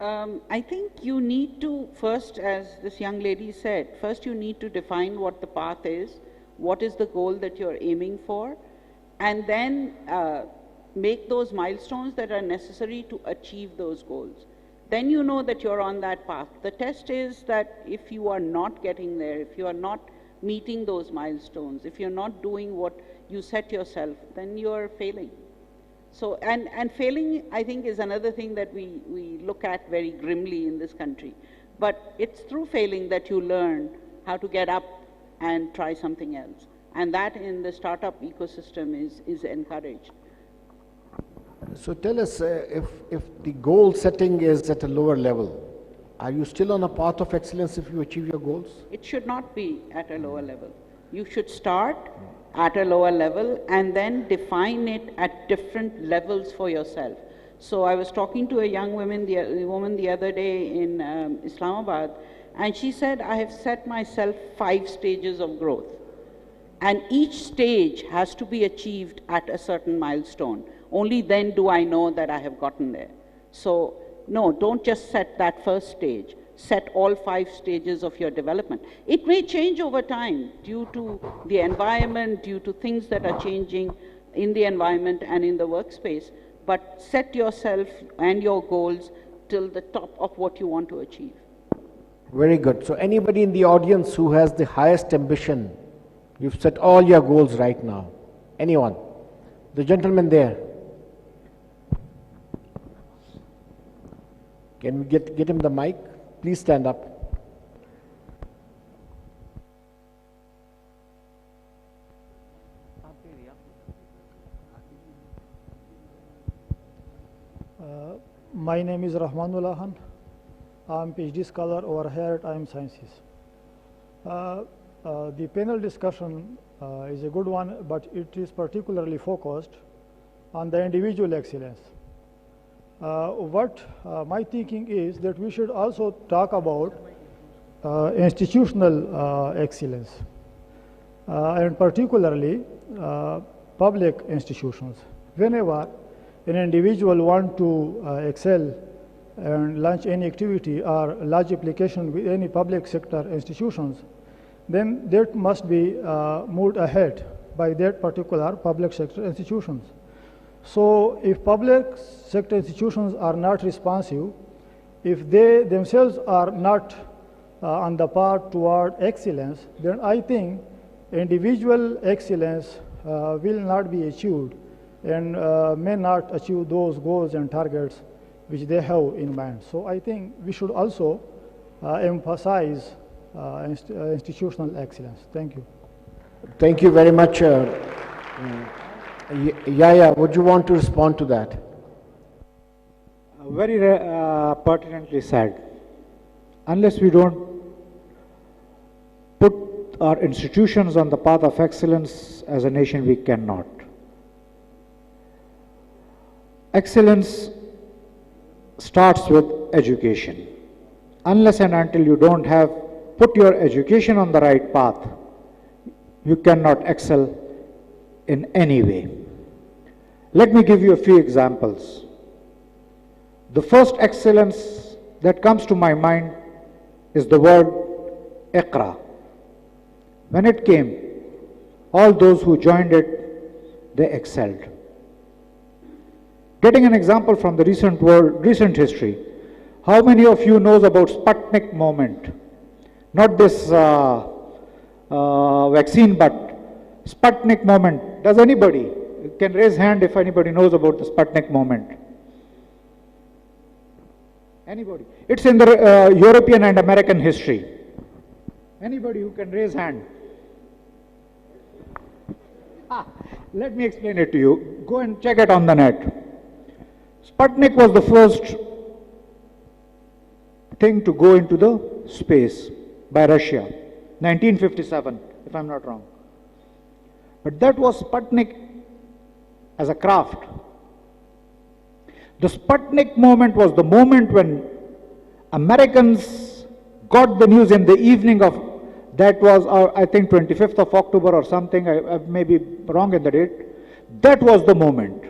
Speaker 4: I think you need to first, as this young lady said, first you need to define what the path is, what is the goal that you're aiming for, and then make those milestones that are necessary to achieve those goals. Then you know that you're on that path. The test is that if you are not getting there, if you are not meeting those milestones, if you're not doing what you set yourself, then you're failing. So, and failing, I think, is another thing that we look at very grimly in this country. But it's through failing that you learn how to get up and try something else. And that in the startup ecosystem is encouraged.
Speaker 7: So tell us, if the goal setting is at a lower level, are you still on a path of excellence if you achieve your goals?
Speaker 4: It should not be at a lower level. You should start at a lower level and then define it at different levels for yourself. So I was talking to a young woman the other day in Islamabad, and she said, I have set myself 5 stages of growth. And each stage has to be achieved at a certain milestone. Only then do I know that I have gotten there. So, no, don't just set that first stage. Set all 5 stages of your development. It may change over time due to the environment, due to things that are changing in the environment and in the workspace. But set yourself and your goals till the top of what you want to achieve.
Speaker 7: Very good. So anybody in the audience who has the highest ambition, you've set all your goals right now. Anyone? The gentleman there. Can we get him the mic? Please stand up.
Speaker 10: My name is Rahmanullah Khan. I'm PhD scholar over here at IM Sciences. The panel discussion is a good one, but it is particularly focused on the individual excellence. What my thinking is that we should also talk about institutional excellence, and particularly public institutions. Whenever an individual wants to excel and launch any activity or large application with any public sector institutions, then that must be moved ahead by that particular public sector institutions. So if public sector institutions are not responsive, if they themselves are not on the path toward excellence, then I think individual excellence will not be achieved and may not achieve those goals and targets which they have in mind. So I think we should also emphasize institutional excellence. Thank you.
Speaker 7: Thank you very much. Yaya, would you want to respond to that?
Speaker 5: Very pertinently said. Unless we don't put our institutions on the path of excellence as a nation, we cannot. Excellence starts with education. Unless and until you don't have put your education on the right path, you cannot excel in any way. Let me give you a few examples. The first excellence that comes to my mind is the word Iqra. When it came, all those who joined it, they excelled. Getting an example from the recent history, how many of you knows about Sputnik moment? Not this vaccine, but Sputnik moment. Does anybody? Can raise hand if anybody knows about the Sputnik moment. Anybody? It's in the European and American history. Anybody who can raise hand? Let me explain it to you. Go and check it on the net. Sputnik was the first thing to go into the space by Russia, 1957, if I'm not wrong. But that was Sputnik as a craft. The Sputnik moment was the moment when Americans got the news in the evening of, that was I think 25th of October or something, I may be wrong in the date. That was the moment.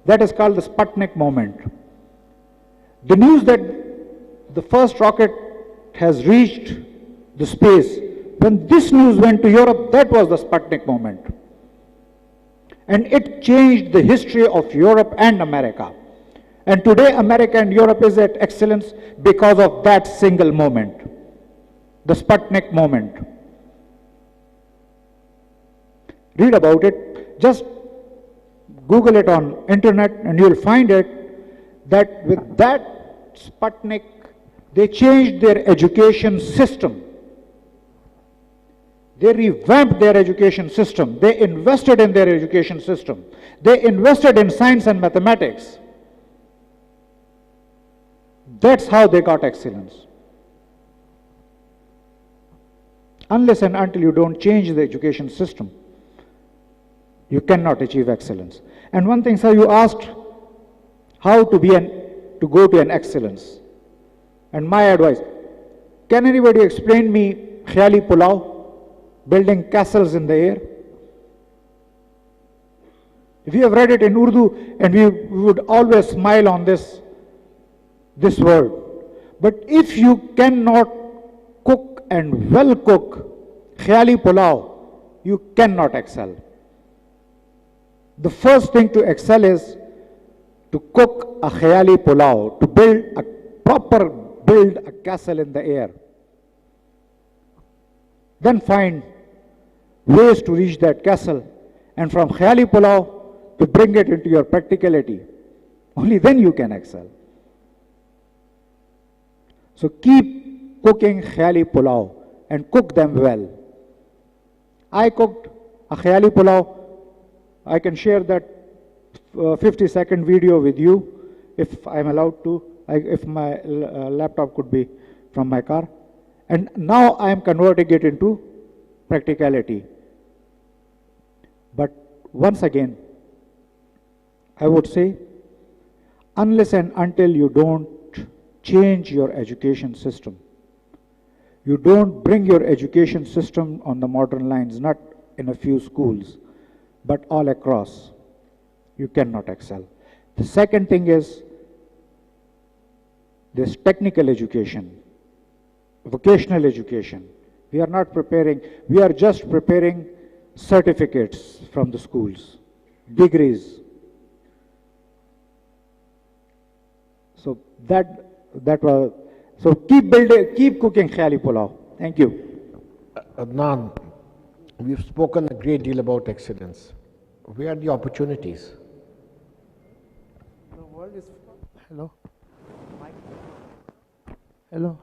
Speaker 5: That is called the Sputnik moment. The news that the first rocket has reached the space, when this news went to Europe, that was the Sputnik moment. And it changed the history of Europe and America. And today America and Europe is at excellence because of that single moment, the Sputnik moment. Read about it, just Google it on internet and you'll find it that with that Sputnik, they changed their education system. They revamped their education system. They invested in their education system. They invested in science and mathematics. That's how they got excellence. Unless and until you don't change the education system, you cannot achieve excellence. And one thing, sir, you asked how to go to an excellence. And my advice, can anybody explain me Khayali Pulao, building castles in the air? We have read it in Urdu and we would always smile on this word. But if you cannot cook and well cook Khayali Pulao, you cannot excel. The first thing to excel is to cook a Khayali Pulao, to build a castle in the air. Then find ways to reach that castle, and from Khayali Pulao to bring it into your practicality. Only then you can excel. So keep cooking khayali pulao and cook them well. I cooked a khayali pulao. I can share that 50-second video with you if I'm allowed to, if my laptop could be from my car. And now I am converting it into practicality. But once again, I would say, unless and until you don't change your education system, you don't bring your education system on the modern lines, not in a few schools, but all across, you cannot excel. The second thing is this technical education, vocational education. We are not preparing, we are just preparing certificates from the schools, degrees. So that was, so keep building, keep cooking khayali pulao. Thank you.
Speaker 7: Adnan, we've spoken a great deal about excellence. Where are the opportunities?
Speaker 2: The world is, hello? Hello.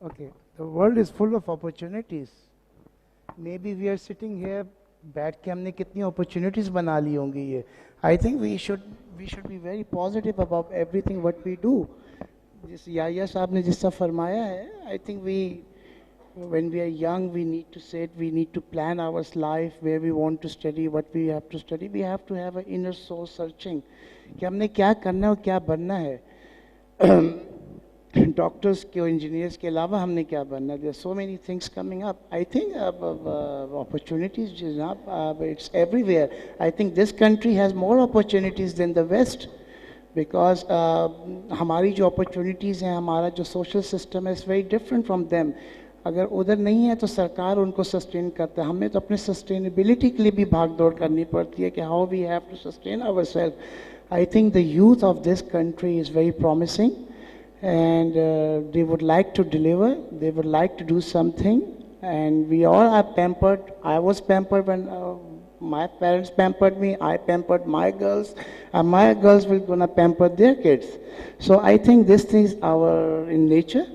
Speaker 2: Okay. The world is full of opportunities. Maybe we are sitting here, बैठ के हमने कितनी opportunities बना ली होंगी ये. I think we should be very positive about everything what we do. जिस याया साहब ने जिस तरह फरमाया है, I think when we are young, we need to sit, we need to plan our life, where we want to study, what we have to study. We have to have an inner soul searching. कि हमने क्या करना है और क्या बनना है. Doctors के engineers के अलावा हमने क्या बनना है. There are so many things coming up. I think opportunities, it's everywhere. I think this country has more opportunities than the West. Because हमारी जो opportunities हैं, हमारा जो social system is very different from them. अगर उधर नहीं है तो सरकार उनको sustain करता है. हमें तो अपने sustainability के लिए भी भाग दौड़ करनी पड़ती है कि how we have to sustain ourselves. I think the youth of this country is very promising, and they would like to deliver. They would like to do something, and we all are pampered. I was pampered when my parents pampered me. I pampered my girls, and my girls will gonna pamper their kids. So I think this is our in nature.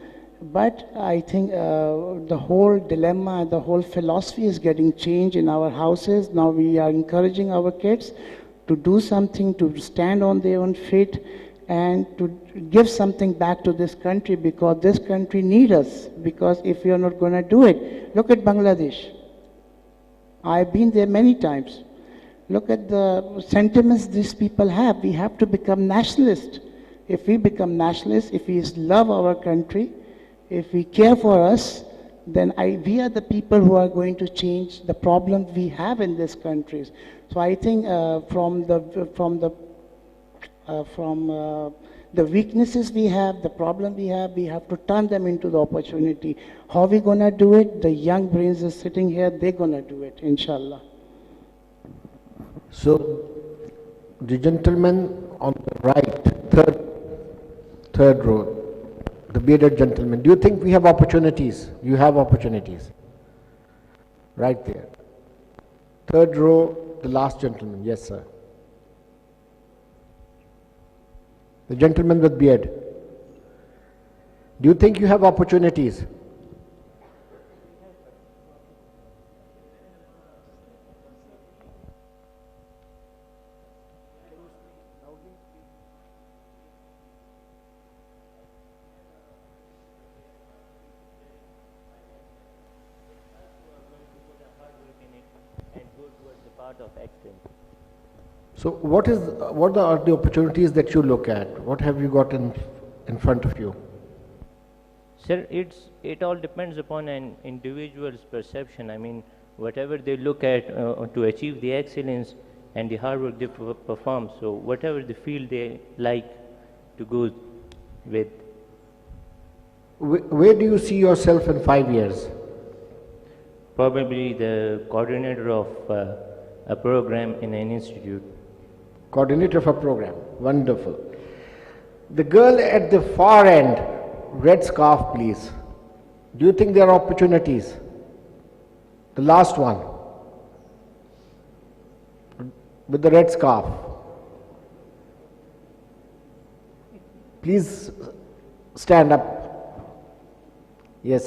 Speaker 2: But I think the whole dilemma and the whole philosophy is getting changed in our houses. Now we are encouraging our kids to do something, to stand on their own feet, and to give something back to this country, because this country needs us. Because if we are not going to do it, look at Bangladesh. I've been there many times. Look at the sentiments these people have. We have to become nationalists. If we become nationalists, if we love our country, if we care for us, then we are the people who are going to change the problems we have in these countries. So I think from the weaknesses we have, the problem we have to turn them into the opportunity. How are we going to do it? The young brains are sitting here, they're going to do it, inshallah.
Speaker 7: So, the gentleman on the right, third row, the bearded gentleman, do you think we have opportunities? You have opportunities. Right there. Third row, the last gentleman. Yes, sir. The gentleman with beard. Do you think you have opportunities? So what are the opportunities that you look at? What have you got in front of you?
Speaker 11: Sir, it all depends upon an individual's perception. I mean, whatever they look at to achieve the excellence and the hard work they perform, so whatever the field they like to go with.
Speaker 7: Where do you see yourself in 5 years?
Speaker 11: Probably the coordinator of a program in an institute.
Speaker 7: Coordinator of a program. Wonderful. The girl at the far end, red scarf, please. Do you think there are opportunities? The last one, with the red scarf. Please stand up. Yes.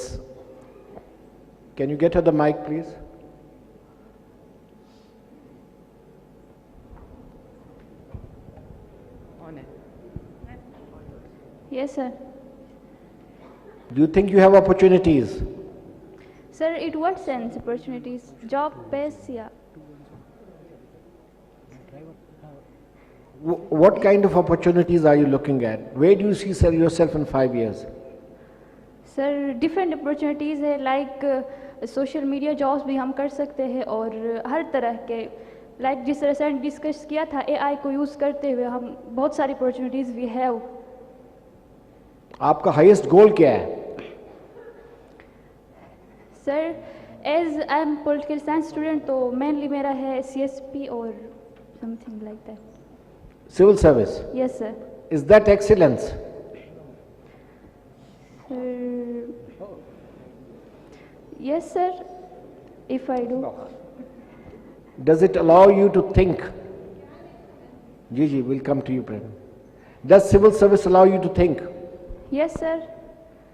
Speaker 7: Can you get her the mic, please?
Speaker 12: Yes, sir.
Speaker 7: Do you think you have opportunities?
Speaker 12: Sir, in what sense opportunities? Job based, yeah.
Speaker 7: What kind of opportunities are you looking at? Where do you see yourself in 5 years?
Speaker 12: Sir, different opportunities है like social media jobs भी हम कर सकते हैं और हर तरह के like जिस तरह से डिस्कस किया था AI को यूज़ करते हुए हम बहुत सारी opportunities we have.
Speaker 7: आपका हाईएस्ट गोल क्या है?
Speaker 12: Sir, as I am political science student तो mainly मेरा है CSP और something like that.
Speaker 7: Civil service?
Speaker 12: Yes, sir.
Speaker 7: Is that excellence?
Speaker 12: Yes, sir, if I do.
Speaker 7: Does it allow you to think? Gigi, we'll come to you, Prem. Does civil service allow you to think?
Speaker 12: Yes, sir.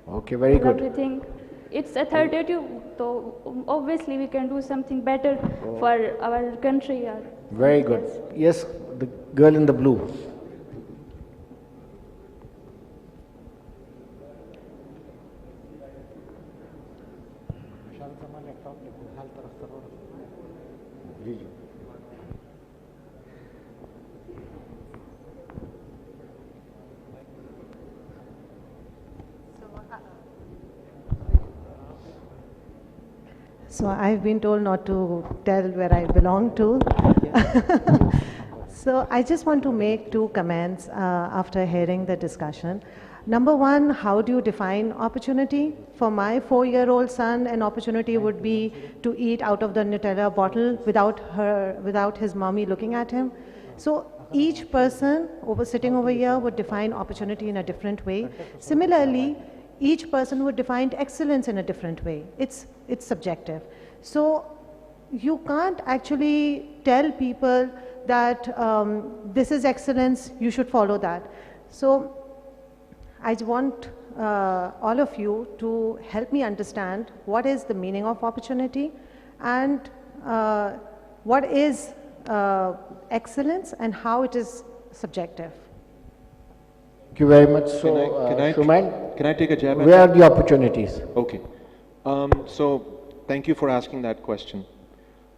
Speaker 7: Okay, very good.
Speaker 12: Everything. It's authoritative, so obviously we can do something better for our country.
Speaker 7: Very good. Yes, the girl in the blue.
Speaker 13: So I've been told not to tell where I belong to. So I just want to make two comments after hearing the discussion. Number one, how do you define opportunity? For my 4-year-old son, an opportunity would be to eat out of the Nutella bottle without his mommy looking at him. So each person sitting over here would define opportunity in a different way. Similarly, each person would define excellence in a different way. It's subjective. So you can't actually tell people that this is excellence, you should follow that. So I want all of you to help me understand what is the meaning of opportunity and what is excellence and how it is subjective.
Speaker 7: Thank you very much. So,
Speaker 3: Can I take a jab at
Speaker 7: where are
Speaker 3: that?
Speaker 7: the opportunities?
Speaker 3: Okay. So, thank you for asking that question.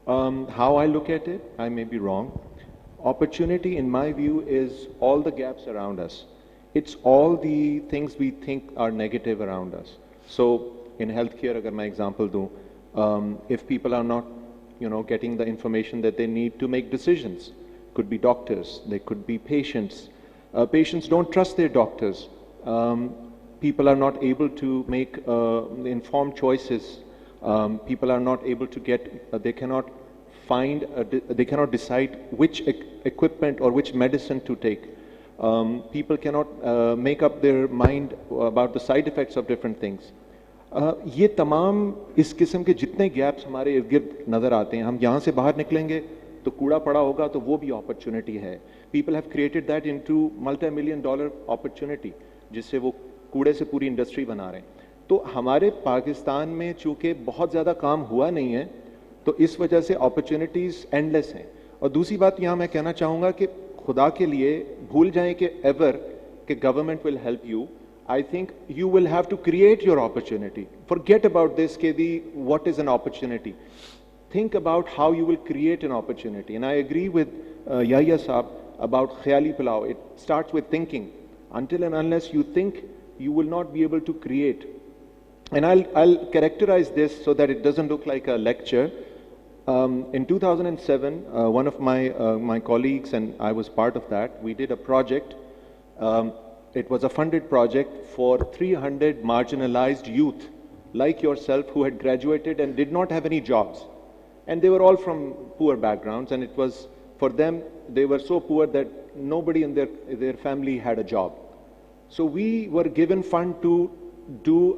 Speaker 3: How I look at it, I may be wrong. Opportunity, in my view, is all the gaps around us. It's all the things we think are negative around us. So, in healthcare, agar main example do, if people are not, getting the information that they need to make decisions, could be doctors, they could be patients. Patients don't trust their doctors. People are not able to make informed choices. People are not able to get, they cannot find, they cannot decide which equipment or which medicine to take. People cannot make up their mind about the side effects of different things. ये तमाम इस किस्म के जितने gaps हमारे इर्द गिर्द नज़र आते हैं, हम यहाँ से बाहर निकलेंगे तो कूड़ा पड़ा होगा तो वो भी अपॉर्चुनिटी है. People have created that into multi-million-dollar opportunity, जिससे वो कूड़े से पूरी इंडस्ट्री बना रहे हैं. तो हमारे पाकिस्तान में चूंकि बहुत ज़्यादा काम हुआ नहीं है, तो इस वजह से अपॉर्चुनिटीज़ एंडलेस हैं. और दूसरी बात यहाँ मैं कहना चाहूँगा कि खुदा के लिए भूल जाएं कि एवर कि government will help you. I think you will have to create your opportunity. Forget about this, what is an opportunity. Think about how you will create an opportunity. And I agree with Yahya Saab about Khayali Pulao. It starts with thinking. Until and unless you think, you will not be able to create. And I'll characterize this so that it doesn't look like a lecture. In 2007, one of my colleagues and I was part of that, we did a project. It was a funded project for 300 marginalized youth like yourself who had graduated and did not have any jobs. And they were all from poor backgrounds, and it was, for them, they were so poor that nobody in their family had a job. So we were given fund to do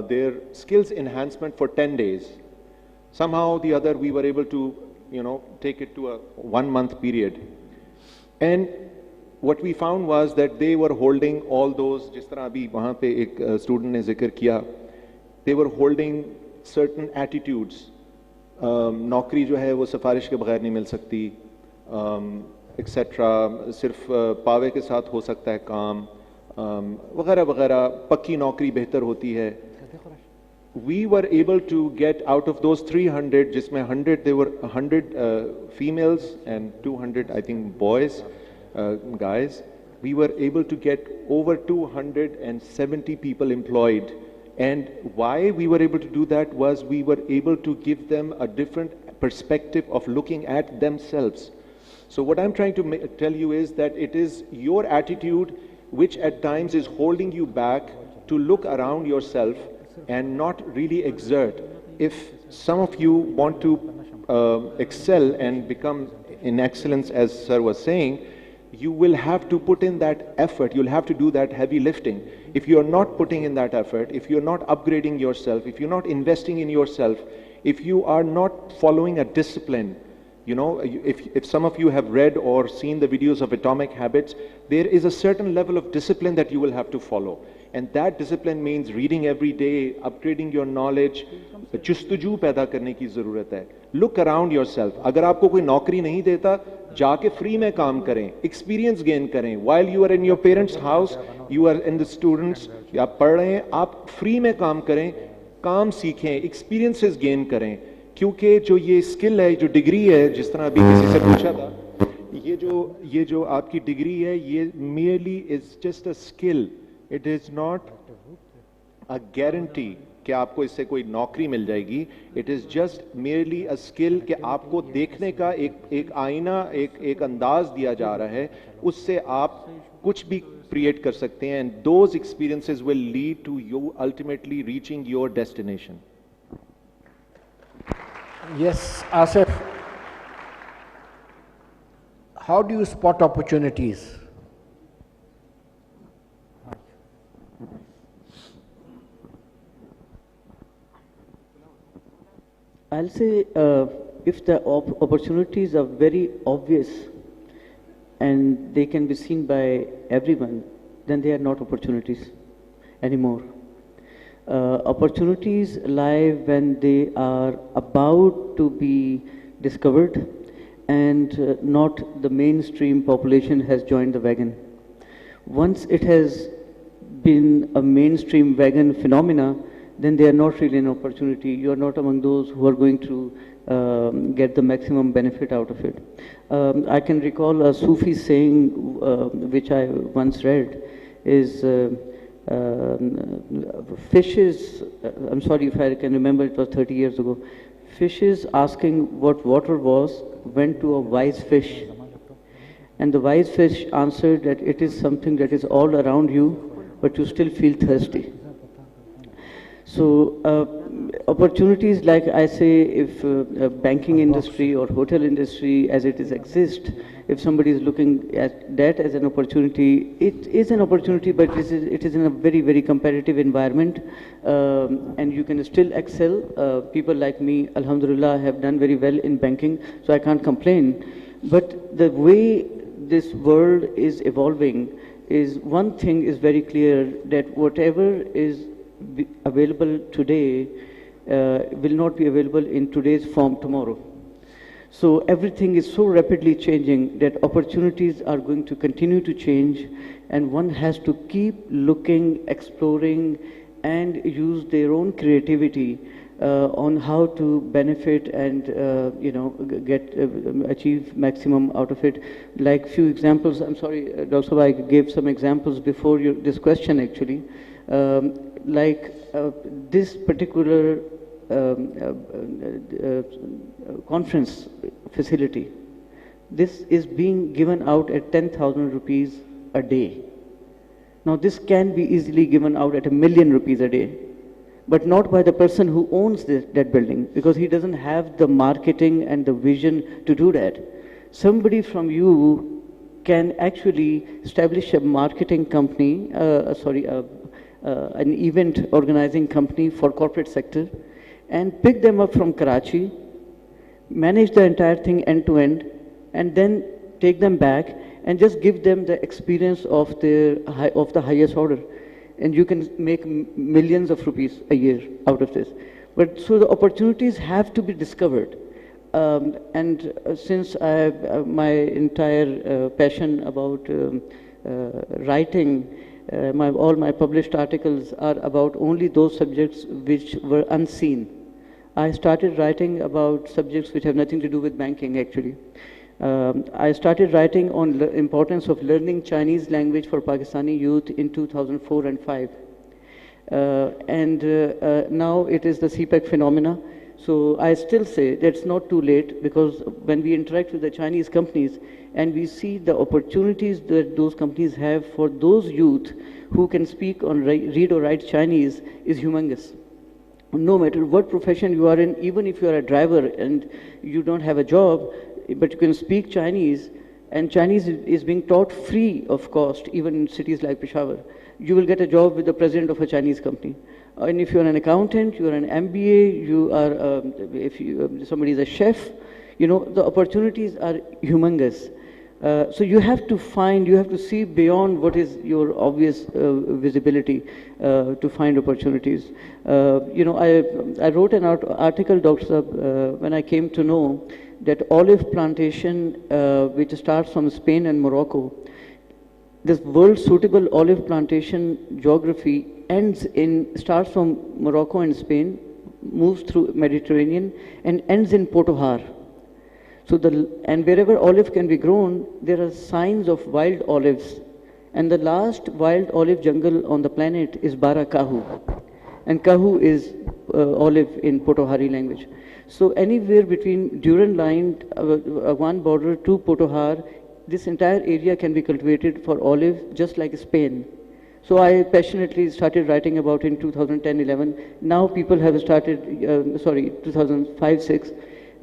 Speaker 3: their skills enhancement for 10 days. Somehow or the other, we were able to, take it to a 1-month period. And what we found was that they were holding all those, जिस तरह अभी वहाँ पे एक student ने जिक्र किया they were holding certain attitudes. नौकरी जो है वो सिफारिश के बगैर नहीं मिल सकती, एक्सेट्रा, सिर्फ पावे के साथ हो सकता है काम, वगैरह वगैरह, पक्की नौकरी बेहतर होती है. We were able to get out of those 300, जिसमें 100, there were 100 females and 200, I think, boys, guys. We were able to get over 270 people employed. And why we were able to do that was we were able to give them a different perspective of looking at themselves. So what I'm trying to tell you is that it is your attitude which at times is holding you back to look around yourself and not really exert. If some of you want to excel and become in excellence, as sir was saying, you will have to put in that effort. You'll have to do that heavy lifting. If you're not putting in that effort, if you're not upgrading yourself, if you're not investing in yourself, if you are not following a discipline, you know, if some of you have read or seen the videos of Atomic Habits, there is a certain level of discipline that you will have to follow. And that discipline means reading every day, upgrading your knowledge, जुस्तजू पैदा करने की ज़रूरत है. Look around yourself. अगर आपको कोई नौकरी नहीं देता, जाके free में काम करें, experience gain करें. While you are in your parents' house, you are in the students, आप पढ़ रहे हैं, आप free में काम करें, काम सीखें, experiences gain करें. क्योंकि जो ये skill है, जो degree है, जिस तरह अभी किसी से पूछा था, ये जो आपकी degree है, ये merely is just a skill. It is not a guarantee कि आपको इससे कोई नौकरी मिल जाएगी. It is just merely a skill कि आपको देखने का एक आईना, एक अंदाज दिया जा रहा है, उससे आप कुछ भी create कर सकते हैं. And those experiences will lead to you ultimately reaching your destination.
Speaker 7: Yes, Asif, how do you spot opportunities?
Speaker 6: I'll say if the opportunities are very obvious and they can be seen by everyone, then they are not opportunities anymore. Opportunities lie when they are about to be discovered and not the mainstream population has joined the wagon. Once it has been a mainstream wagon phenomena, then they are not really an opportunity. You are not among those who are going to get the maximum benefit out of it. I can recall a Sufi saying which I once read is fishes, I'm sorry if I can remember, it was 30 years ago. Fishes asking what water was went to a wise fish. And the wise fish answered that it is something that is all around you, but you still feel thirsty. So opportunities, like I say, if banking industry or hotel industry as it is exist, if somebody is looking at that as an opportunity, it is an opportunity, but it is in a very, very competitive environment, and you can still excel. People like me, alhamdulillah, have done very well in banking, so I can't complain. But the way this world is evolving is, one thing is very clear, that whatever is available today will not be available in today's form tomorrow. So everything is so rapidly changing that opportunities are going to continue to change, and one has to keep looking, exploring, and use their own creativity on how to benefit and achieve maximum out of it. Like few examples, I'm sorry, Dr. Sabha, I gave some examples before this question actually. Like this particular conference facility, this is being given out at 10,000 rupees a day. Now this can be easily given out at ₹1,000,000 a day, but not by the person who owns that building, because he doesn't have the marketing and the vision to do that. Somebody from you can actually establish a marketing company, an event organizing company for corporate sector, and pick them up from Karachi, manage the entire thing end to end, and then take them back and just give them the experience of the highest order. and you can make millions of rupees a year out of this. But so the opportunities have to be discovered. Since my entire passion about writing, all my published articles are about only those subjects which were unseen. I started writing about subjects which have nothing to do with banking, actually. I started writing on the importance of learning Chinese language for Pakistani youth in 2004 and 5. Now it is the CPEC phenomena. So I still say that's not too late, because when we interact with the Chinese companies and we see the opportunities that those companies have for those youth who can speak or read or write Chinese is humongous. No matter what profession you are in, even if you are a driver and you don't have a job, but you can speak Chinese, and Chinese is being taught free of cost, even in cities like Peshawar, you will get a job with the president of a Chinese company. And if you're an accountant, you're an MBA, you are, somebody is a chef, you know, the opportunities are humongous. So you have to find, you have to see beyond what is your obvious visibility to find opportunities. You know, I wrote an article, Dr. Saab, when I came to know that olive plantation, which starts from Spain and Morocco, this world suitable olive plantation geography starts from Morocco and Spain, moves through Mediterranean and ends in Potohar. So and wherever olive can be grown, there are signs of wild olives. And the last wild olive jungle on the planet is Bara Kahu. And Kahu is olive in Potohari language. So anywhere between Durand Line, one border to Potohar, this entire area can be cultivated for olive, just like Spain. So I passionately started writing about in 2010-11. Now people have started, 2005-6.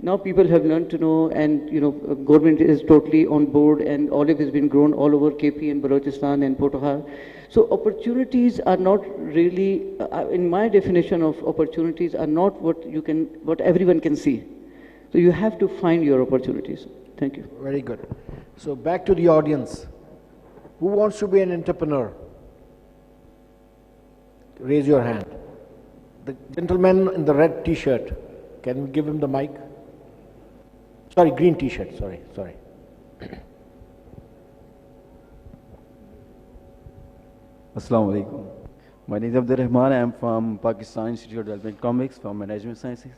Speaker 6: Now people have learned to know, and you know, government is totally on board, and olive has been grown all over KP and Balochistan and Potohar. So opportunities are not really, in my definition of opportunities, are not what everyone can see. So you have to find your opportunities. Thank you.
Speaker 7: Very good. So back to the audience. Who wants to be an entrepreneur? Raise your hand. The gentleman in the red t-shirt, can we give him the mic? Sorry, green t-shirt, sorry.
Speaker 14: Assalamu alaikum. My name is Abdul Rahman. I am from Pakistan Institute of Development Economics, from Management Sciences.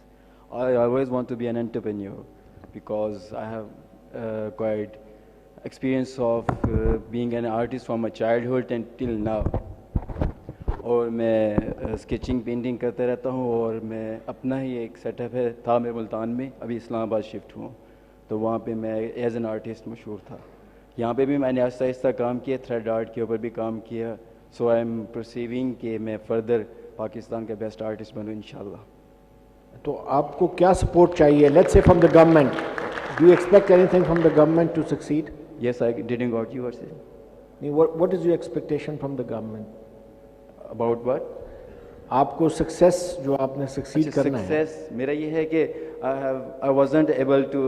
Speaker 14: I always want to be an entrepreneur because I have quite experience of being an artist from my childhood until now. और मैं sketching painting करता रहता हूँ, और मैं अपना ही एक setup था मेरे मुल्तान में, अभी इस्लामाबाद शिफ्ट हुआ, तो वहाँ पे मैं एज एन आर्टिस्ट मशहूर था. यहाँ पे भी मैंने आहिस्ता आहिस्ता काम किया, थ्रेड आर्ट के ऊपर भी काम किया. सो आई एम परसीविंग कि मैं फर्दर पाकिस्तान का बेस्ट आर्टिस्ट बनूँ इंशाल्लाह.
Speaker 7: तो आपको क्या सपोर्ट चाहिए? Let's say from the government. Do you expect anything from the government to succeed?
Speaker 14: Yes, I didn't got you what say.
Speaker 7: What is your expectation from the government?
Speaker 14: About what?
Speaker 7: आपको success जो आपने succeed करना है.
Speaker 14: Success मेरा ये है कि I wasn't able to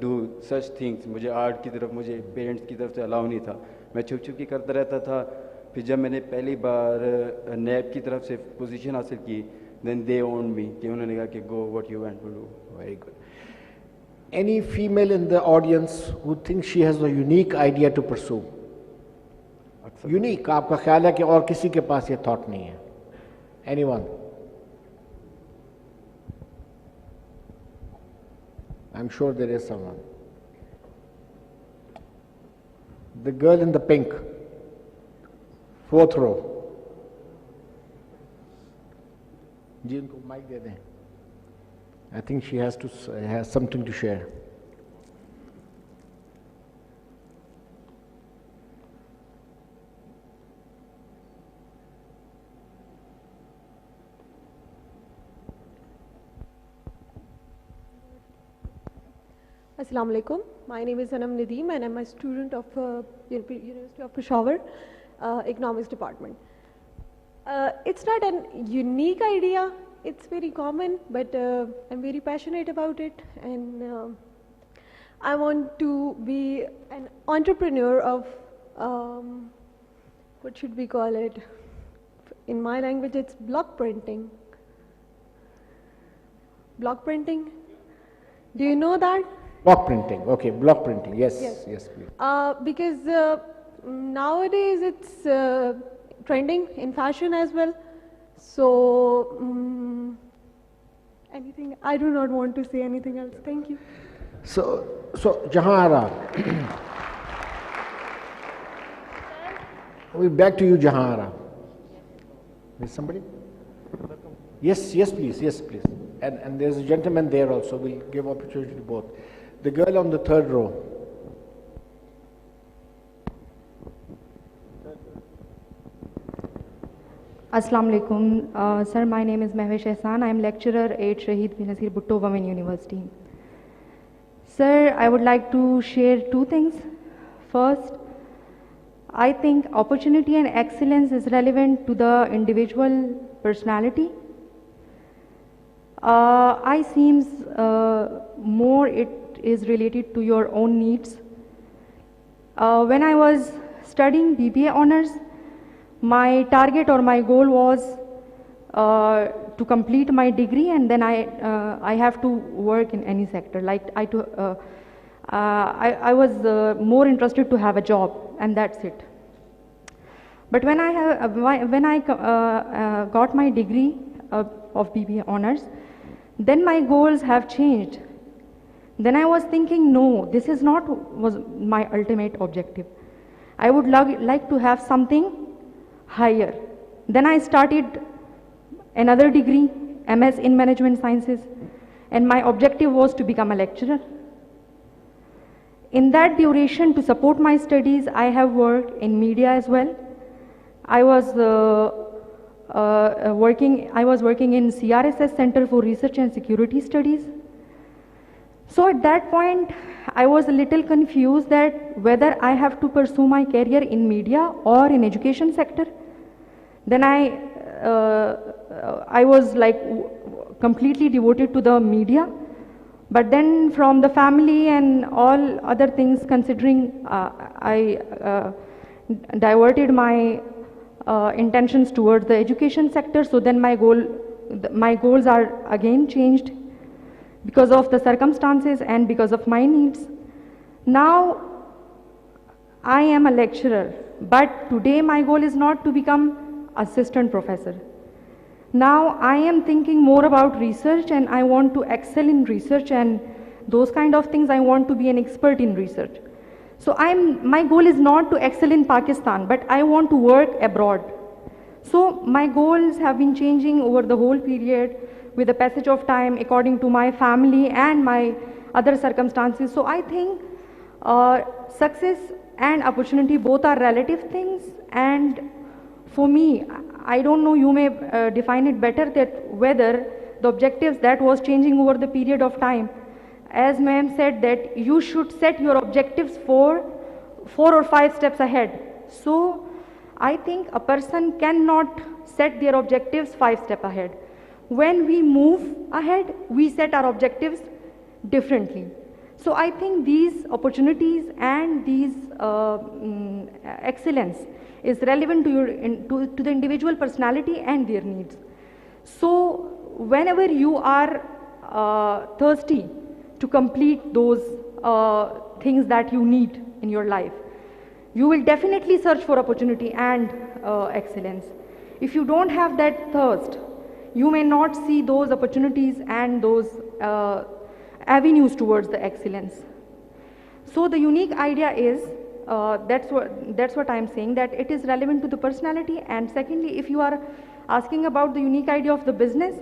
Speaker 14: do such things. मुझे आर्ट की तरफ, मुझे पेरेंट्स की तरफ से अलाउ नहीं था. मैं छुप छुप के करता रहता था. फिर जब मैंने पहली बार नैब की तरफ से पोजीशन हासिल की, देन दे ओन मी, कि उन्होंने कहा कि go what you want to do.
Speaker 7: Very good. Any female in the audience who thinks she has a unique idea to pursue? Unique, आपका ख्याल है कि और किसी के पास ये thought नहीं है? Anyone? I'm sure there is someone. The girl in the pink, 4th row. जी उनको माइक दे दें. I think she has something to share.
Speaker 15: Assalamu alaikum. My name is Anam Nadeem and I'm a student of University of Peshawar, Economics Department. It's not a unique idea, it's very common, but I'm very passionate about it, and I want to be an entrepreneur of, what should we call it? in my language it's block printing. Block printing? Do you know that?
Speaker 7: Block printing, okay, block printing, yes,
Speaker 15: Yes.
Speaker 7: yes, please.
Speaker 15: Because nowadays it's trending in fashion as well. So, anything, I do not want to say anything else. Thank you.
Speaker 7: So Jahara, we back to you, Jahara. Is somebody? Yes, yes, please, yes, please. And there's a gentleman there also. We'll give opportunity to both. The girl on the third row.
Speaker 16: Assalamu alaikum. Sir, my name is Mehwish Ehsan. I am lecturer at Shahid Benazir Bhutto Women University. Sir, I would like to share two things. First, I think opportunity and excellence is relevant to the individual personality. I seems more it is related to your own needs. When I was studying BBA honors, my target or my goal was to complete my degree, and then I have to work in any sector. Like I was more interested to have a job, and that's it. But when I got my degree of BBA honors, then my goals have changed. Then I was thinking, no, this is not was my ultimate objective. I would like to have something higher. Then I started another degree, MS in Management Sciences, and my objective was to become a lecturer. In that duration, to support my studies, I have worked in media as well. I was working in CRSS, Center for Research and Security Studies. So at that point, I was a little confused that whether I have to pursue my career in media or in education sector. Then I was like completely devoted to the media. But then from the family and all other things considering, I diverted my intentions towards the education sector. So then my goals are again changed because of the circumstances and because of my needs. Now I am a lecturer, but today my goal is not to become assistant professor. Now I am thinking more about research, and I want to excel in research and those kind of things. I want to be an expert in research. So my goal is not to excel in Pakistan, but I want to work abroad. So my goals have been changing over the whole period with the passage of time according to my family and my other circumstances. So I think success and opportunity both are relative things, and for me, I don't know, you may define it better, that whether the objectives that was changing over the period of time, as ma'am said that you should set your objectives for 4 or 5 steps ahead. So I think a person cannot set their objectives 5 steps ahead. When we move ahead, we set our objectives differently. So I think these opportunities and these excellence is relevant to the individual personality and their needs. So whenever you are thirsty to complete those things that you need in your life, you will definitely search for opportunity and excellence. If you don't have that thirst, you may not see those opportunities and those avenues towards the excellence. So the unique idea is, that's what I'm saying, that it is relevant to the personality. And secondly, if you are asking about the unique idea of the business,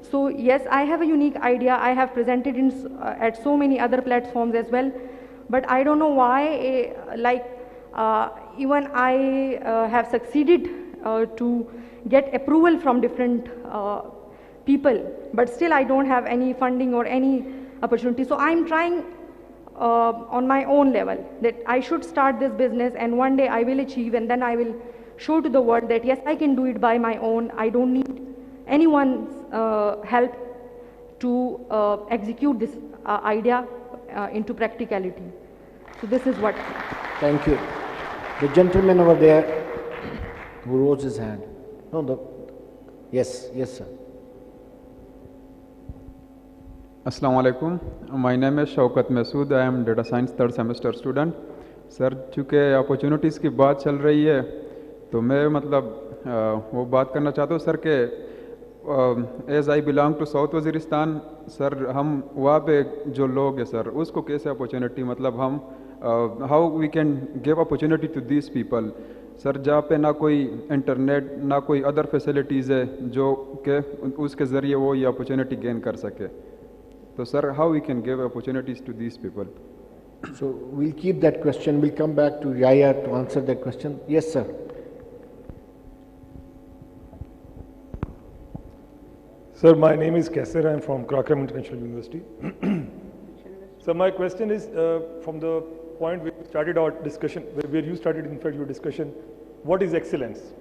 Speaker 16: so yes, I have a unique idea. I have presented at so many other platforms as well, but I don't know why, even I have succeeded to get approval from different people, but still I don't have any funding or any opportunity. So I'm trying on my own level that I should start this business, and one day I will achieve, and then I will show to the world that yes, I can do it by my own. I don't need anyone's help to execute this idea into practicality. So this is what.
Speaker 7: Thank you. The gentleman over there who rose his hand. Yes, sir.
Speaker 17: Assalamu alaikum. My name is Shaukat Masood. I am data science third semester student. Sir चूँकि opportunities की बात चल रही है तो मैं मतलब वो बात करना चाहता हूँ सर कि as I belong to South Waziristan sir हम वहाँ पे जो लोग हैं सर उसको कैसे अपॉर्चुनिटी मतलब हम how we can give opportunity to these people sir जहाँ पे ना कोई इंटरनेट ना कोई अदर फैसिलिटीज़ है जो कि उसके ज़रिए वो ये अपॉर्चुनिटी गेन कर सके तो sir how we can give opportunities to these people.
Speaker 7: So we'll keep that question. We'll come back to Yaya to answer that question. Yes, sir.
Speaker 18: Sir, my name is Kesser. I'm from Krakow International University. So my question is from the point where we started our discussion, where you started in fact your discussion, what is excellence?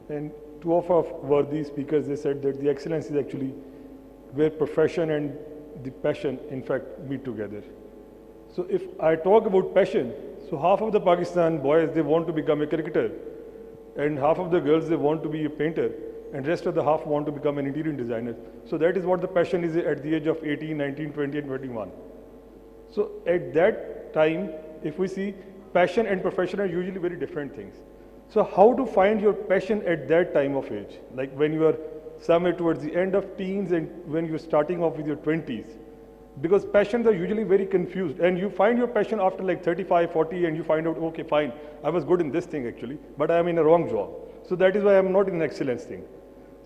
Speaker 18: And two of our worthy speakers, they said that the excellence is actually where profession and the passion in fact meet together. So if I talk about passion, so half of the Pakistan boys, they want to become a cricketer, and half of the girls, they want to be a painter, and rest of the half want to become an interior designer. So that is what the passion is at the age of 18, 19, 20, and 21. So at that time, if we see, passion and profession are usually very different things. So how to find your passion at that time of age? Like when you are somewhere towards the end of teens and when you're starting off with your 20s. Because passions are usually very confused, and you find your passion after like 35, 40, and you find out, okay, fine, I was good in this thing actually, but I am in a wrong job. So that is why I am not in an excellence thing.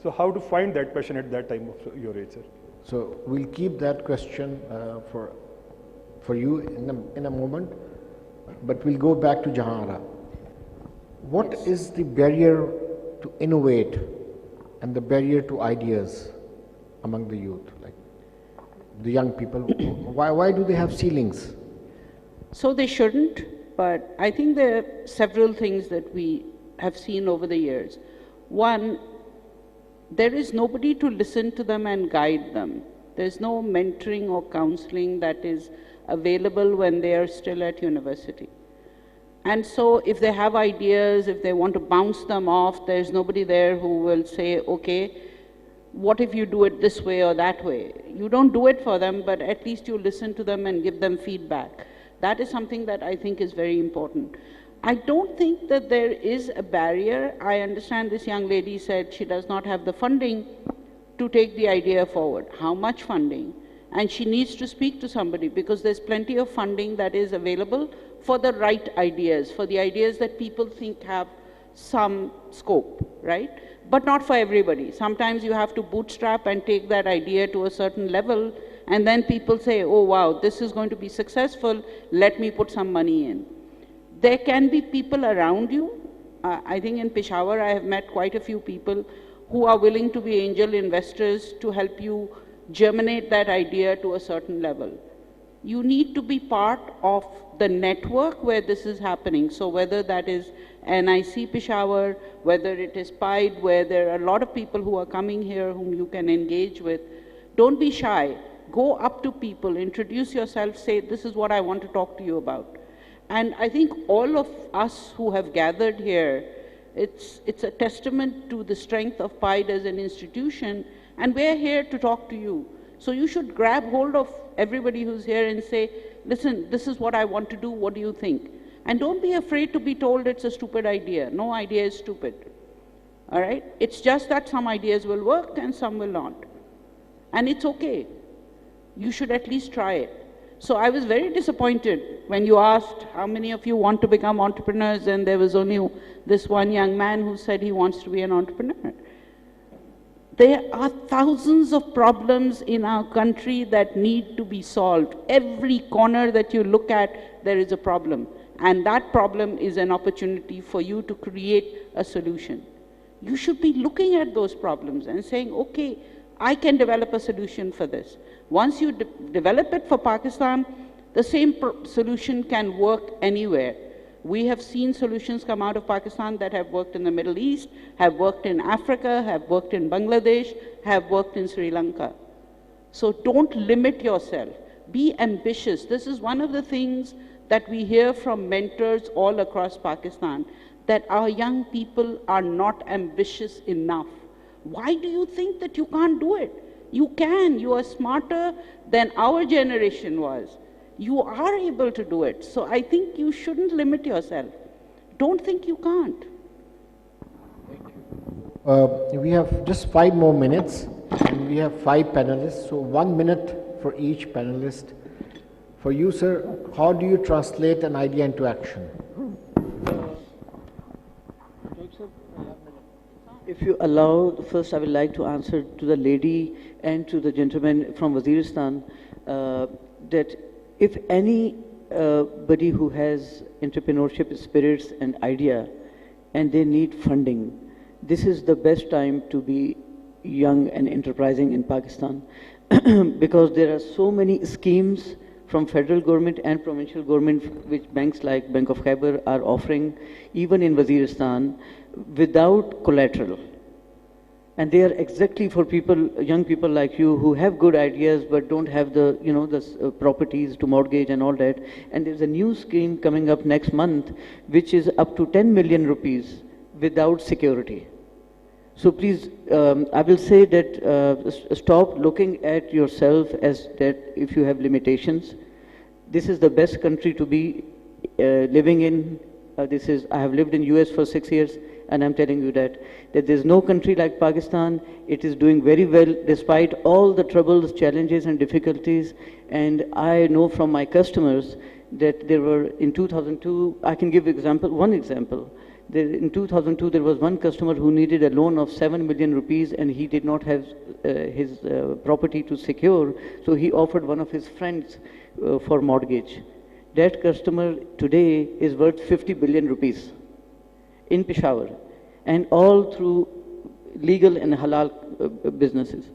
Speaker 18: So how to find that passion at that time of your age, sir?
Speaker 7: So we'll keep that question for you in a moment, but we'll go back to Jahara. What is the barrier to innovate and the barrier to ideas among the youth? Like, the young people, why do they have ceilings?
Speaker 4: So they shouldn't, but I think there are several things that we have seen over the years. One, there is nobody to listen to them and guide them. There's no mentoring or counseling that is available when they are still at university. And so if they have ideas, if they want to bounce them off, there's nobody there who will say, okay, what if you do it this way or that way? You don't do it for them, but at least you listen to them and give them feedback. That is something that I think is very important. I don't think that there is a barrier. I understand this young lady said she does not have the funding to take the idea forward. How much funding? And she needs to speak to somebody because there's plenty of funding that is available for the right ideas, for the ideas that people think have some scope, right? But not for everybody. Sometimes you have to bootstrap and take that idea to a certain level, and then people say, oh wow, this is going to be successful, let me put some money in. There can be people around you. I think in Peshawar I have met quite a few people who are willing to be angel investors to help you germinate that idea to a certain level. You need to be part of the network where this is happening. So whether that is NIC Peshawar, whether it is PIDE, where there are a lot of people who are coming here whom you can engage with, don't be shy. Go up to people, introduce yourself, say, this is what I want to talk to you about. And I think all of us who have gathered here, it's a testament to the strength of PIDE as an institution, and we're here to talk to you. So you should grab hold of everybody who's here and say, listen, this is what I want to do, what do you think? And don't be afraid to be told it's a stupid idea. No idea is stupid, all right? It's just that some ideas will work and some will not. And it's okay. You should at least try it. So I was very disappointed when you asked how many of you want to become entrepreneurs, and there was only this one young man who said he wants to be an entrepreneur. There are thousands of problems in our country that need to be solved. Every corner that you look at, there is a problem. And that problem is an opportunity for you to create a solution. You should be looking at those problems and saying, okay, I can develop a solution for this. Once you develop it for Pakistan, the same solution can work anywhere. We have seen solutions come out of Pakistan that have worked in the Middle East, have worked in Africa, have worked in Bangladesh, have worked in Sri Lanka. So don't limit yourself. Be ambitious. This is one of the things that we hear from mentors all across Pakistan. that our young people are not ambitious enough. Why do you think that you can't do it? You can. You are smarter than our generation was. You are able to do it. So I think you shouldn't limit yourself. Don't think you can't.
Speaker 7: We have just 5 more minutes, and we have 5 panelists, so 1 minute for each panelist. For you, sir, how do you translate an idea into action?
Speaker 6: If you allow, first I would like to answer to the lady and to the gentleman from Waziristan that if anybody who has entrepreneurship spirits and idea and they need funding, this is the best time to be young and enterprising in Pakistan because there are so many schemes from federal government and provincial government which banks like Bank of Khyber are offering even in Waziristan without collateral. And they are exactly for people, young people like you who have good ideas but don't have the, the properties to mortgage and all that. And there's a new scheme coming up next month which is up to 10 million rupees without security. So please, I will say that stop looking at yourself as that if you have limitations. This is the best country to be living in. I have lived in US for 6 years, and I'm telling you that there's no country like Pakistan. It is doing very well despite all the troubles, challenges and difficulties. And I know from my customers that there were in 2002, I can give one example. In 2002, there was one customer who needed a loan of 7 million rupees and he did not have his property to secure. So he offered one of his friends for mortgage. That customer today is worth 50 billion rupees in Peshawar, and all through legal and halal businesses.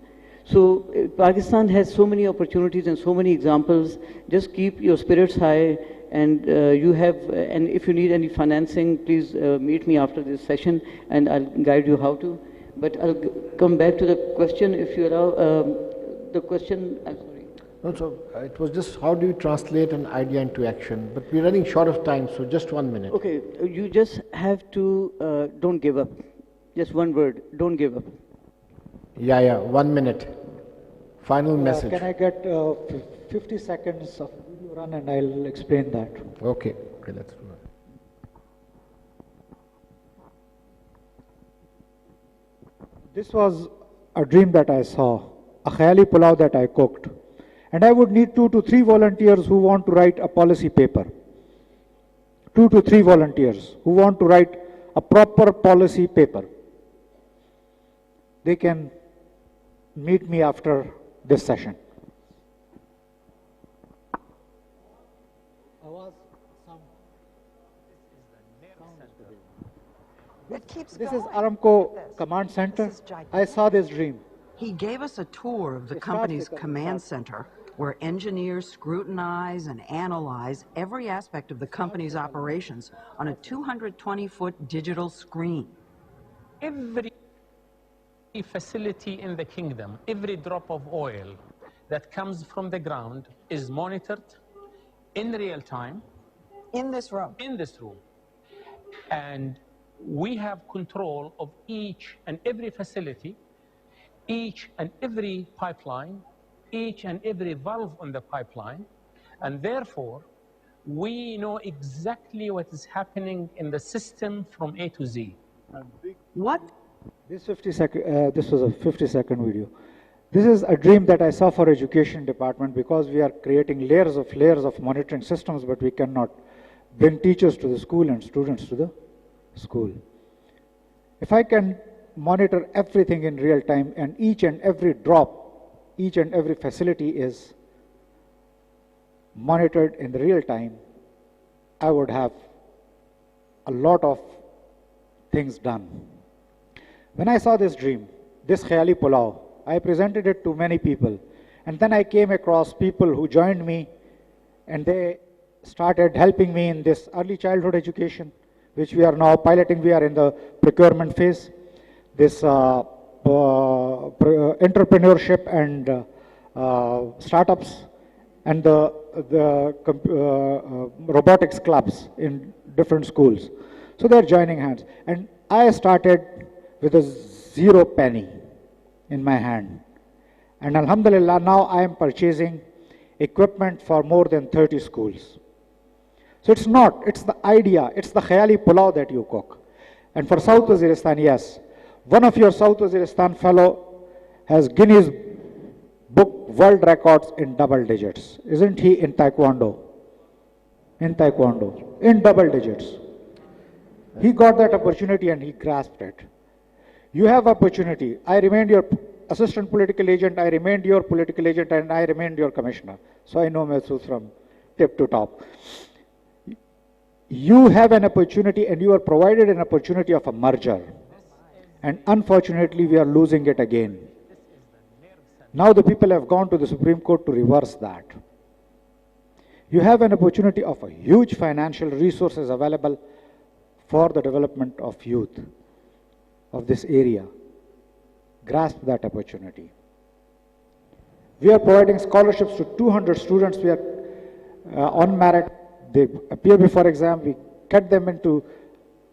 Speaker 6: So Pakistan has so many opportunities and so many examples. Just keep your spirits high, and and if you need any financing, please meet me after this session and I'll guide you how to. But I'll come back to the question if you allow. The question, I'm sorry.
Speaker 7: No, so it was just how do you translate an idea into action? But we're running short of time, so just 1 minute.
Speaker 6: Okay, you just have to don't give up. Just one word, don't give up.
Speaker 7: Yeah, 1 minute. Final message.
Speaker 5: Can I get 50 seconds of video run and I'll explain that.
Speaker 7: Okay, let's do that.
Speaker 5: This was a dream that I saw, a khayali pulao that I cooked. And I would need 2 to 3 volunteers who want to write a policy paper. 2 to 3 volunteers who want to write a proper policy paper. They can meet me after this session. This is Aramco Command Center. I saw this dream.
Speaker 19: He gave us a tour of the company's command center where engineers scrutinize and analyze every aspect of the company's operations on a 220-foot digital screen.
Speaker 20: Every facility in the kingdom, every drop of oil that comes from the ground is monitored in real time.
Speaker 19: In this room?
Speaker 20: In this room. And we have control of each and every facility, each and every pipeline, each and every valve on the pipeline, and therefore we know exactly what is happening in the system from A to Z.
Speaker 19: What?
Speaker 5: This was a 50-second video. This is a dream that I saw for education department because we are creating layers of monitoring systems, but we cannot bring teachers to the school and students to the school. If I can monitor everything in real time and each and every drop, each and every facility is monitored in the real time, I would have a lot of things done. When I saw this dream, this khayali pulao, I presented it to many people, and then I came across people who joined me and they started helping me in this early childhood education, which we are now piloting. We are in the procurement phase. This entrepreneurship and startups and the robotics clubs in different schools. So they're joining hands. And I started with a 0 penny in my hand. And alhamdulillah, now I am purchasing equipment for more than 30 schools. So it's not, it's the idea, it's the khayali pulao that you cook. And for South Waziristan, yes, one of your South Waziristan fellow has Guinness Book world records in double digits. Isn't he in Taekwondo? In Taekwondo, in double digits. He got that opportunity and he grasped it. You have opportunity. I remained your assistant political agent, I remained your political agent, and I remained your commissioner. So I know Masood from tip to top. You have an opportunity and you are provided an opportunity of a merger. And unfortunately, we are losing it again. Now the people have gone to the Supreme Court to reverse that. You have an opportunity of a huge financial resources available for the development of youth of this area. Grasp that opportunity. We are providing scholarships to 200 students. We are on merit. They appear before exam. We cut them into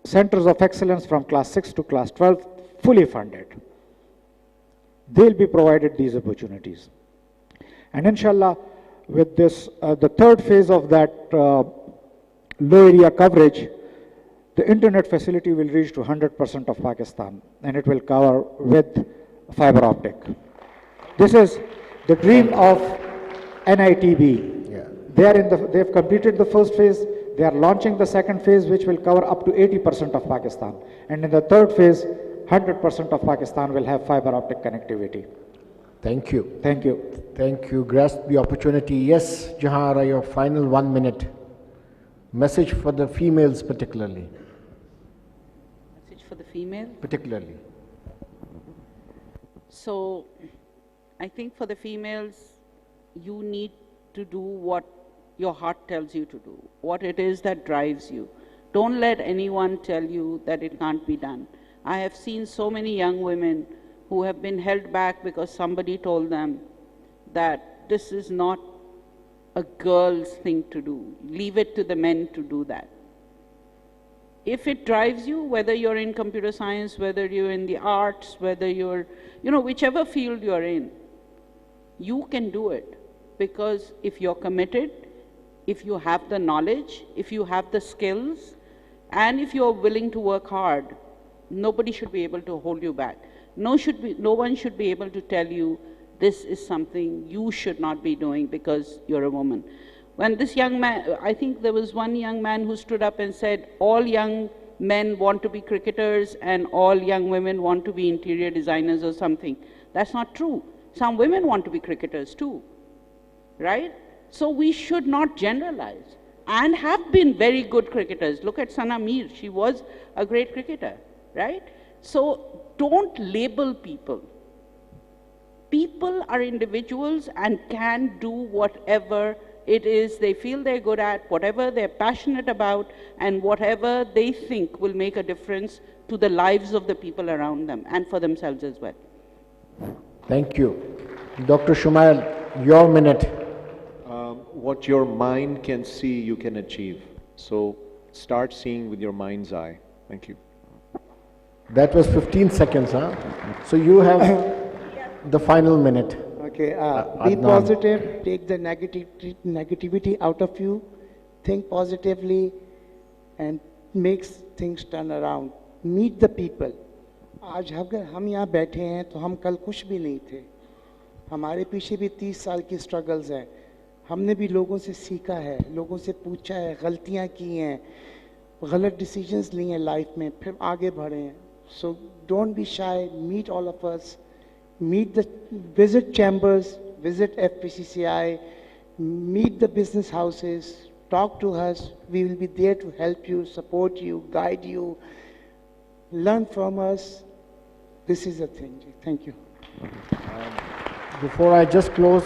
Speaker 5: centers of excellence from class 6 to class 12, fully funded. They'll be provided these opportunities. And inshallah, with this, the third phase of that low area coverage, the internet facility will reach to 100% of Pakistan, and it will cover with fiber optic. This is the dream of NITB. Yeah. They've completed the first phase. They are launching the second phase, which will cover up to 80% of Pakistan. And in the third phase, 100% of Pakistan will have fiber optic connectivity.
Speaker 7: Thank you.
Speaker 5: Thank you.
Speaker 7: Thank you. Grasp the opportunity. Yes, Jahara, your final 1 minute. Message for the females particularly.
Speaker 4: Message for the female?
Speaker 7: Particularly.
Speaker 4: So, I think for the females, you need to do what your heart tells you to do, what it is that drives you. Don't let anyone tell you that it can't be done. I have seen so many young women who have been held back because somebody told them that this is not a girl's thing to do. Leave it to the men to do that. If it drives you, whether you're in computer science, whether you're in the arts, whether you're, whichever field you're in, you can do it. Because if you're committed, if you have the knowledge, if you have the skills, and if you're willing to work hard, nobody should be able to hold you back. No one should be able to tell you this is something you should not be doing because you're a woman. When this young man, I think there was one young man who stood up and said, all young men want to be cricketers and all young women want to be interior designers or something. That's not true. Some women want to be cricketers too, right? So we should not generalize, and have been very good cricketers. Look at Sana Mir, she was a great cricketer, right? So don't label people. People are individuals and can do whatever it is they feel they're good at, whatever they're passionate about, and whatever they think will make a difference to the lives of the people around them and for themselves as well.
Speaker 7: Thank you. Dr. Shumail, your minute.
Speaker 3: What your mind can see, you can achieve. So start seeing with your mind's eye. Thank you.
Speaker 7: That was 15 seconds, huh? So you have the final minute.
Speaker 2: Okay, be positive, take the negativity out of you, think positively, and make things turn around. Meet the people. आज अगर हम यहाँ बैठे हैं तो हम कल कुछ भी नहीं थे. हमारे पीछे भी 30 साल की स्ट्रगल्स हैं. हमने भी लोगों से सीखा है, लोगों से पूछा है, गलतियाँ की हैं, गलत डिसीजंस लिए हैं लाइफ में, फिर आगे बढ़े हैं. So don't be shy, meet all of us, visit chambers, visit FPCCI, meet the business houses, talk to us. We will be there to help you, support you, guide you, learn from us. This is the thing. Thank you.
Speaker 7: Before I just close,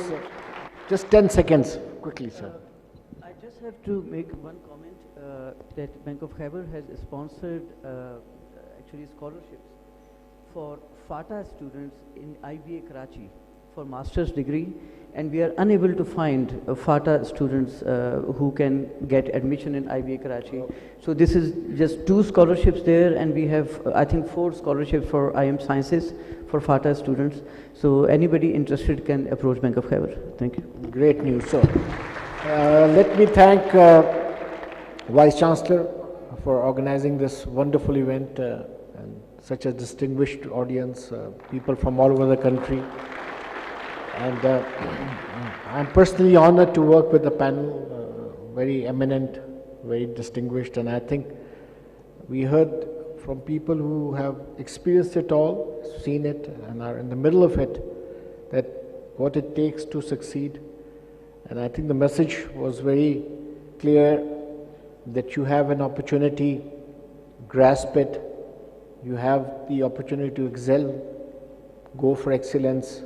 Speaker 7: just 10 seconds, quickly, sir.
Speaker 6: I just have to make one comment that Bank of Khyber has sponsored actually scholarships for FATA students in IBA Karachi for master's degree, and we are unable to find FATA students who can get admission in IBA Karachi. So this is just 2 scholarships there, and we have I think 4 scholarships for IM Sciences for FATA students. So anybody interested can approach Bank of Khyber. Thank you.
Speaker 7: Great news. So let me thank Vice Chancellor for organizing this wonderful event and such a distinguished audience, people from all over the country. And I'm personally honored to work with the panel, very eminent, very distinguished, and I think we heard from people who have experienced it all, seen it, and are in the middle of it, that what it takes to succeed. And I think the message was very clear that you have an opportunity, grasp it, you have the opportunity to excel, go for excellence,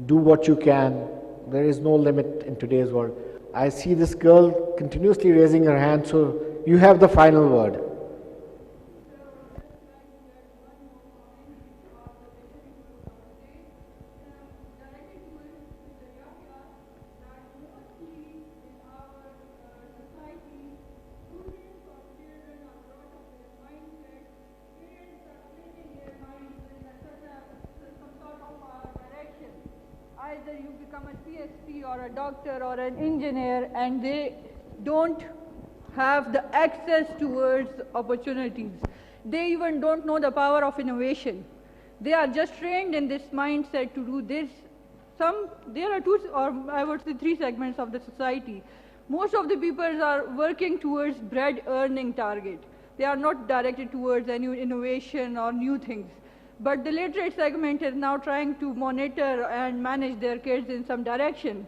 Speaker 7: do what you can. There is no limit in today's world. I see this girl continuously raising her hand, so you have the final word.
Speaker 21: Either you become a CSP or a doctor or an engineer, and they don't have the access towards opportunities. They even don't know the power of innovation. They are just trained in this mindset to do this. There are 2 or I would say 3 segments of the society. Most of the people are working towards bread earning target. They are not directed towards any innovation or new things. But the literate segment is now trying to monitor and manage their kids in some direction.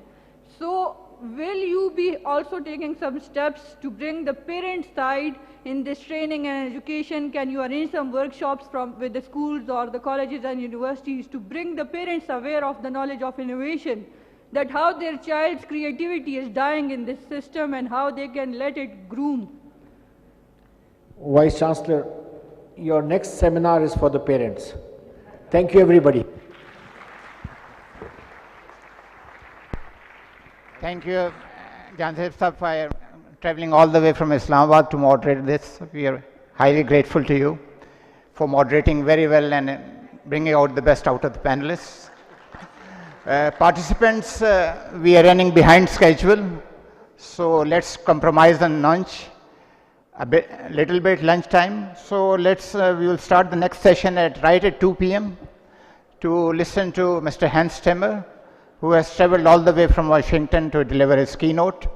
Speaker 21: So will you be also taking some steps to bring the parent side in this training and education? Can you arrange some workshops with the schools or the colleges and universities to bring the parents aware of the knowledge of innovation, that how their child's creativity is dying in this system and how they can let it groom?
Speaker 7: Vice Chancellor, your next seminar is for the parents. Thank you, everybody.
Speaker 22: Thank you, Janseeb Sahab, for traveling all the way from Islamabad to moderate this. We are highly grateful to you for moderating very well and bringing out the best out of the panelists. Participants, we are running behind schedule, so let's compromise on lunch. Little bit lunchtime. So we will start the next session right at 2 p.m. to listen to Mr. Hans Stemmer, who has traveled all the way from Washington to deliver his keynote.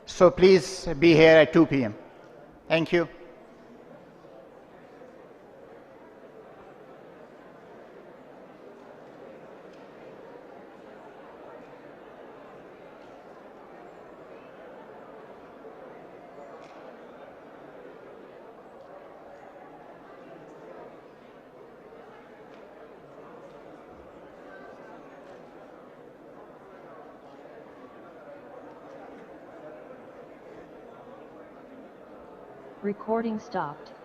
Speaker 22: So please be here at 2 p.m. Thank you.
Speaker 23: Recording stopped.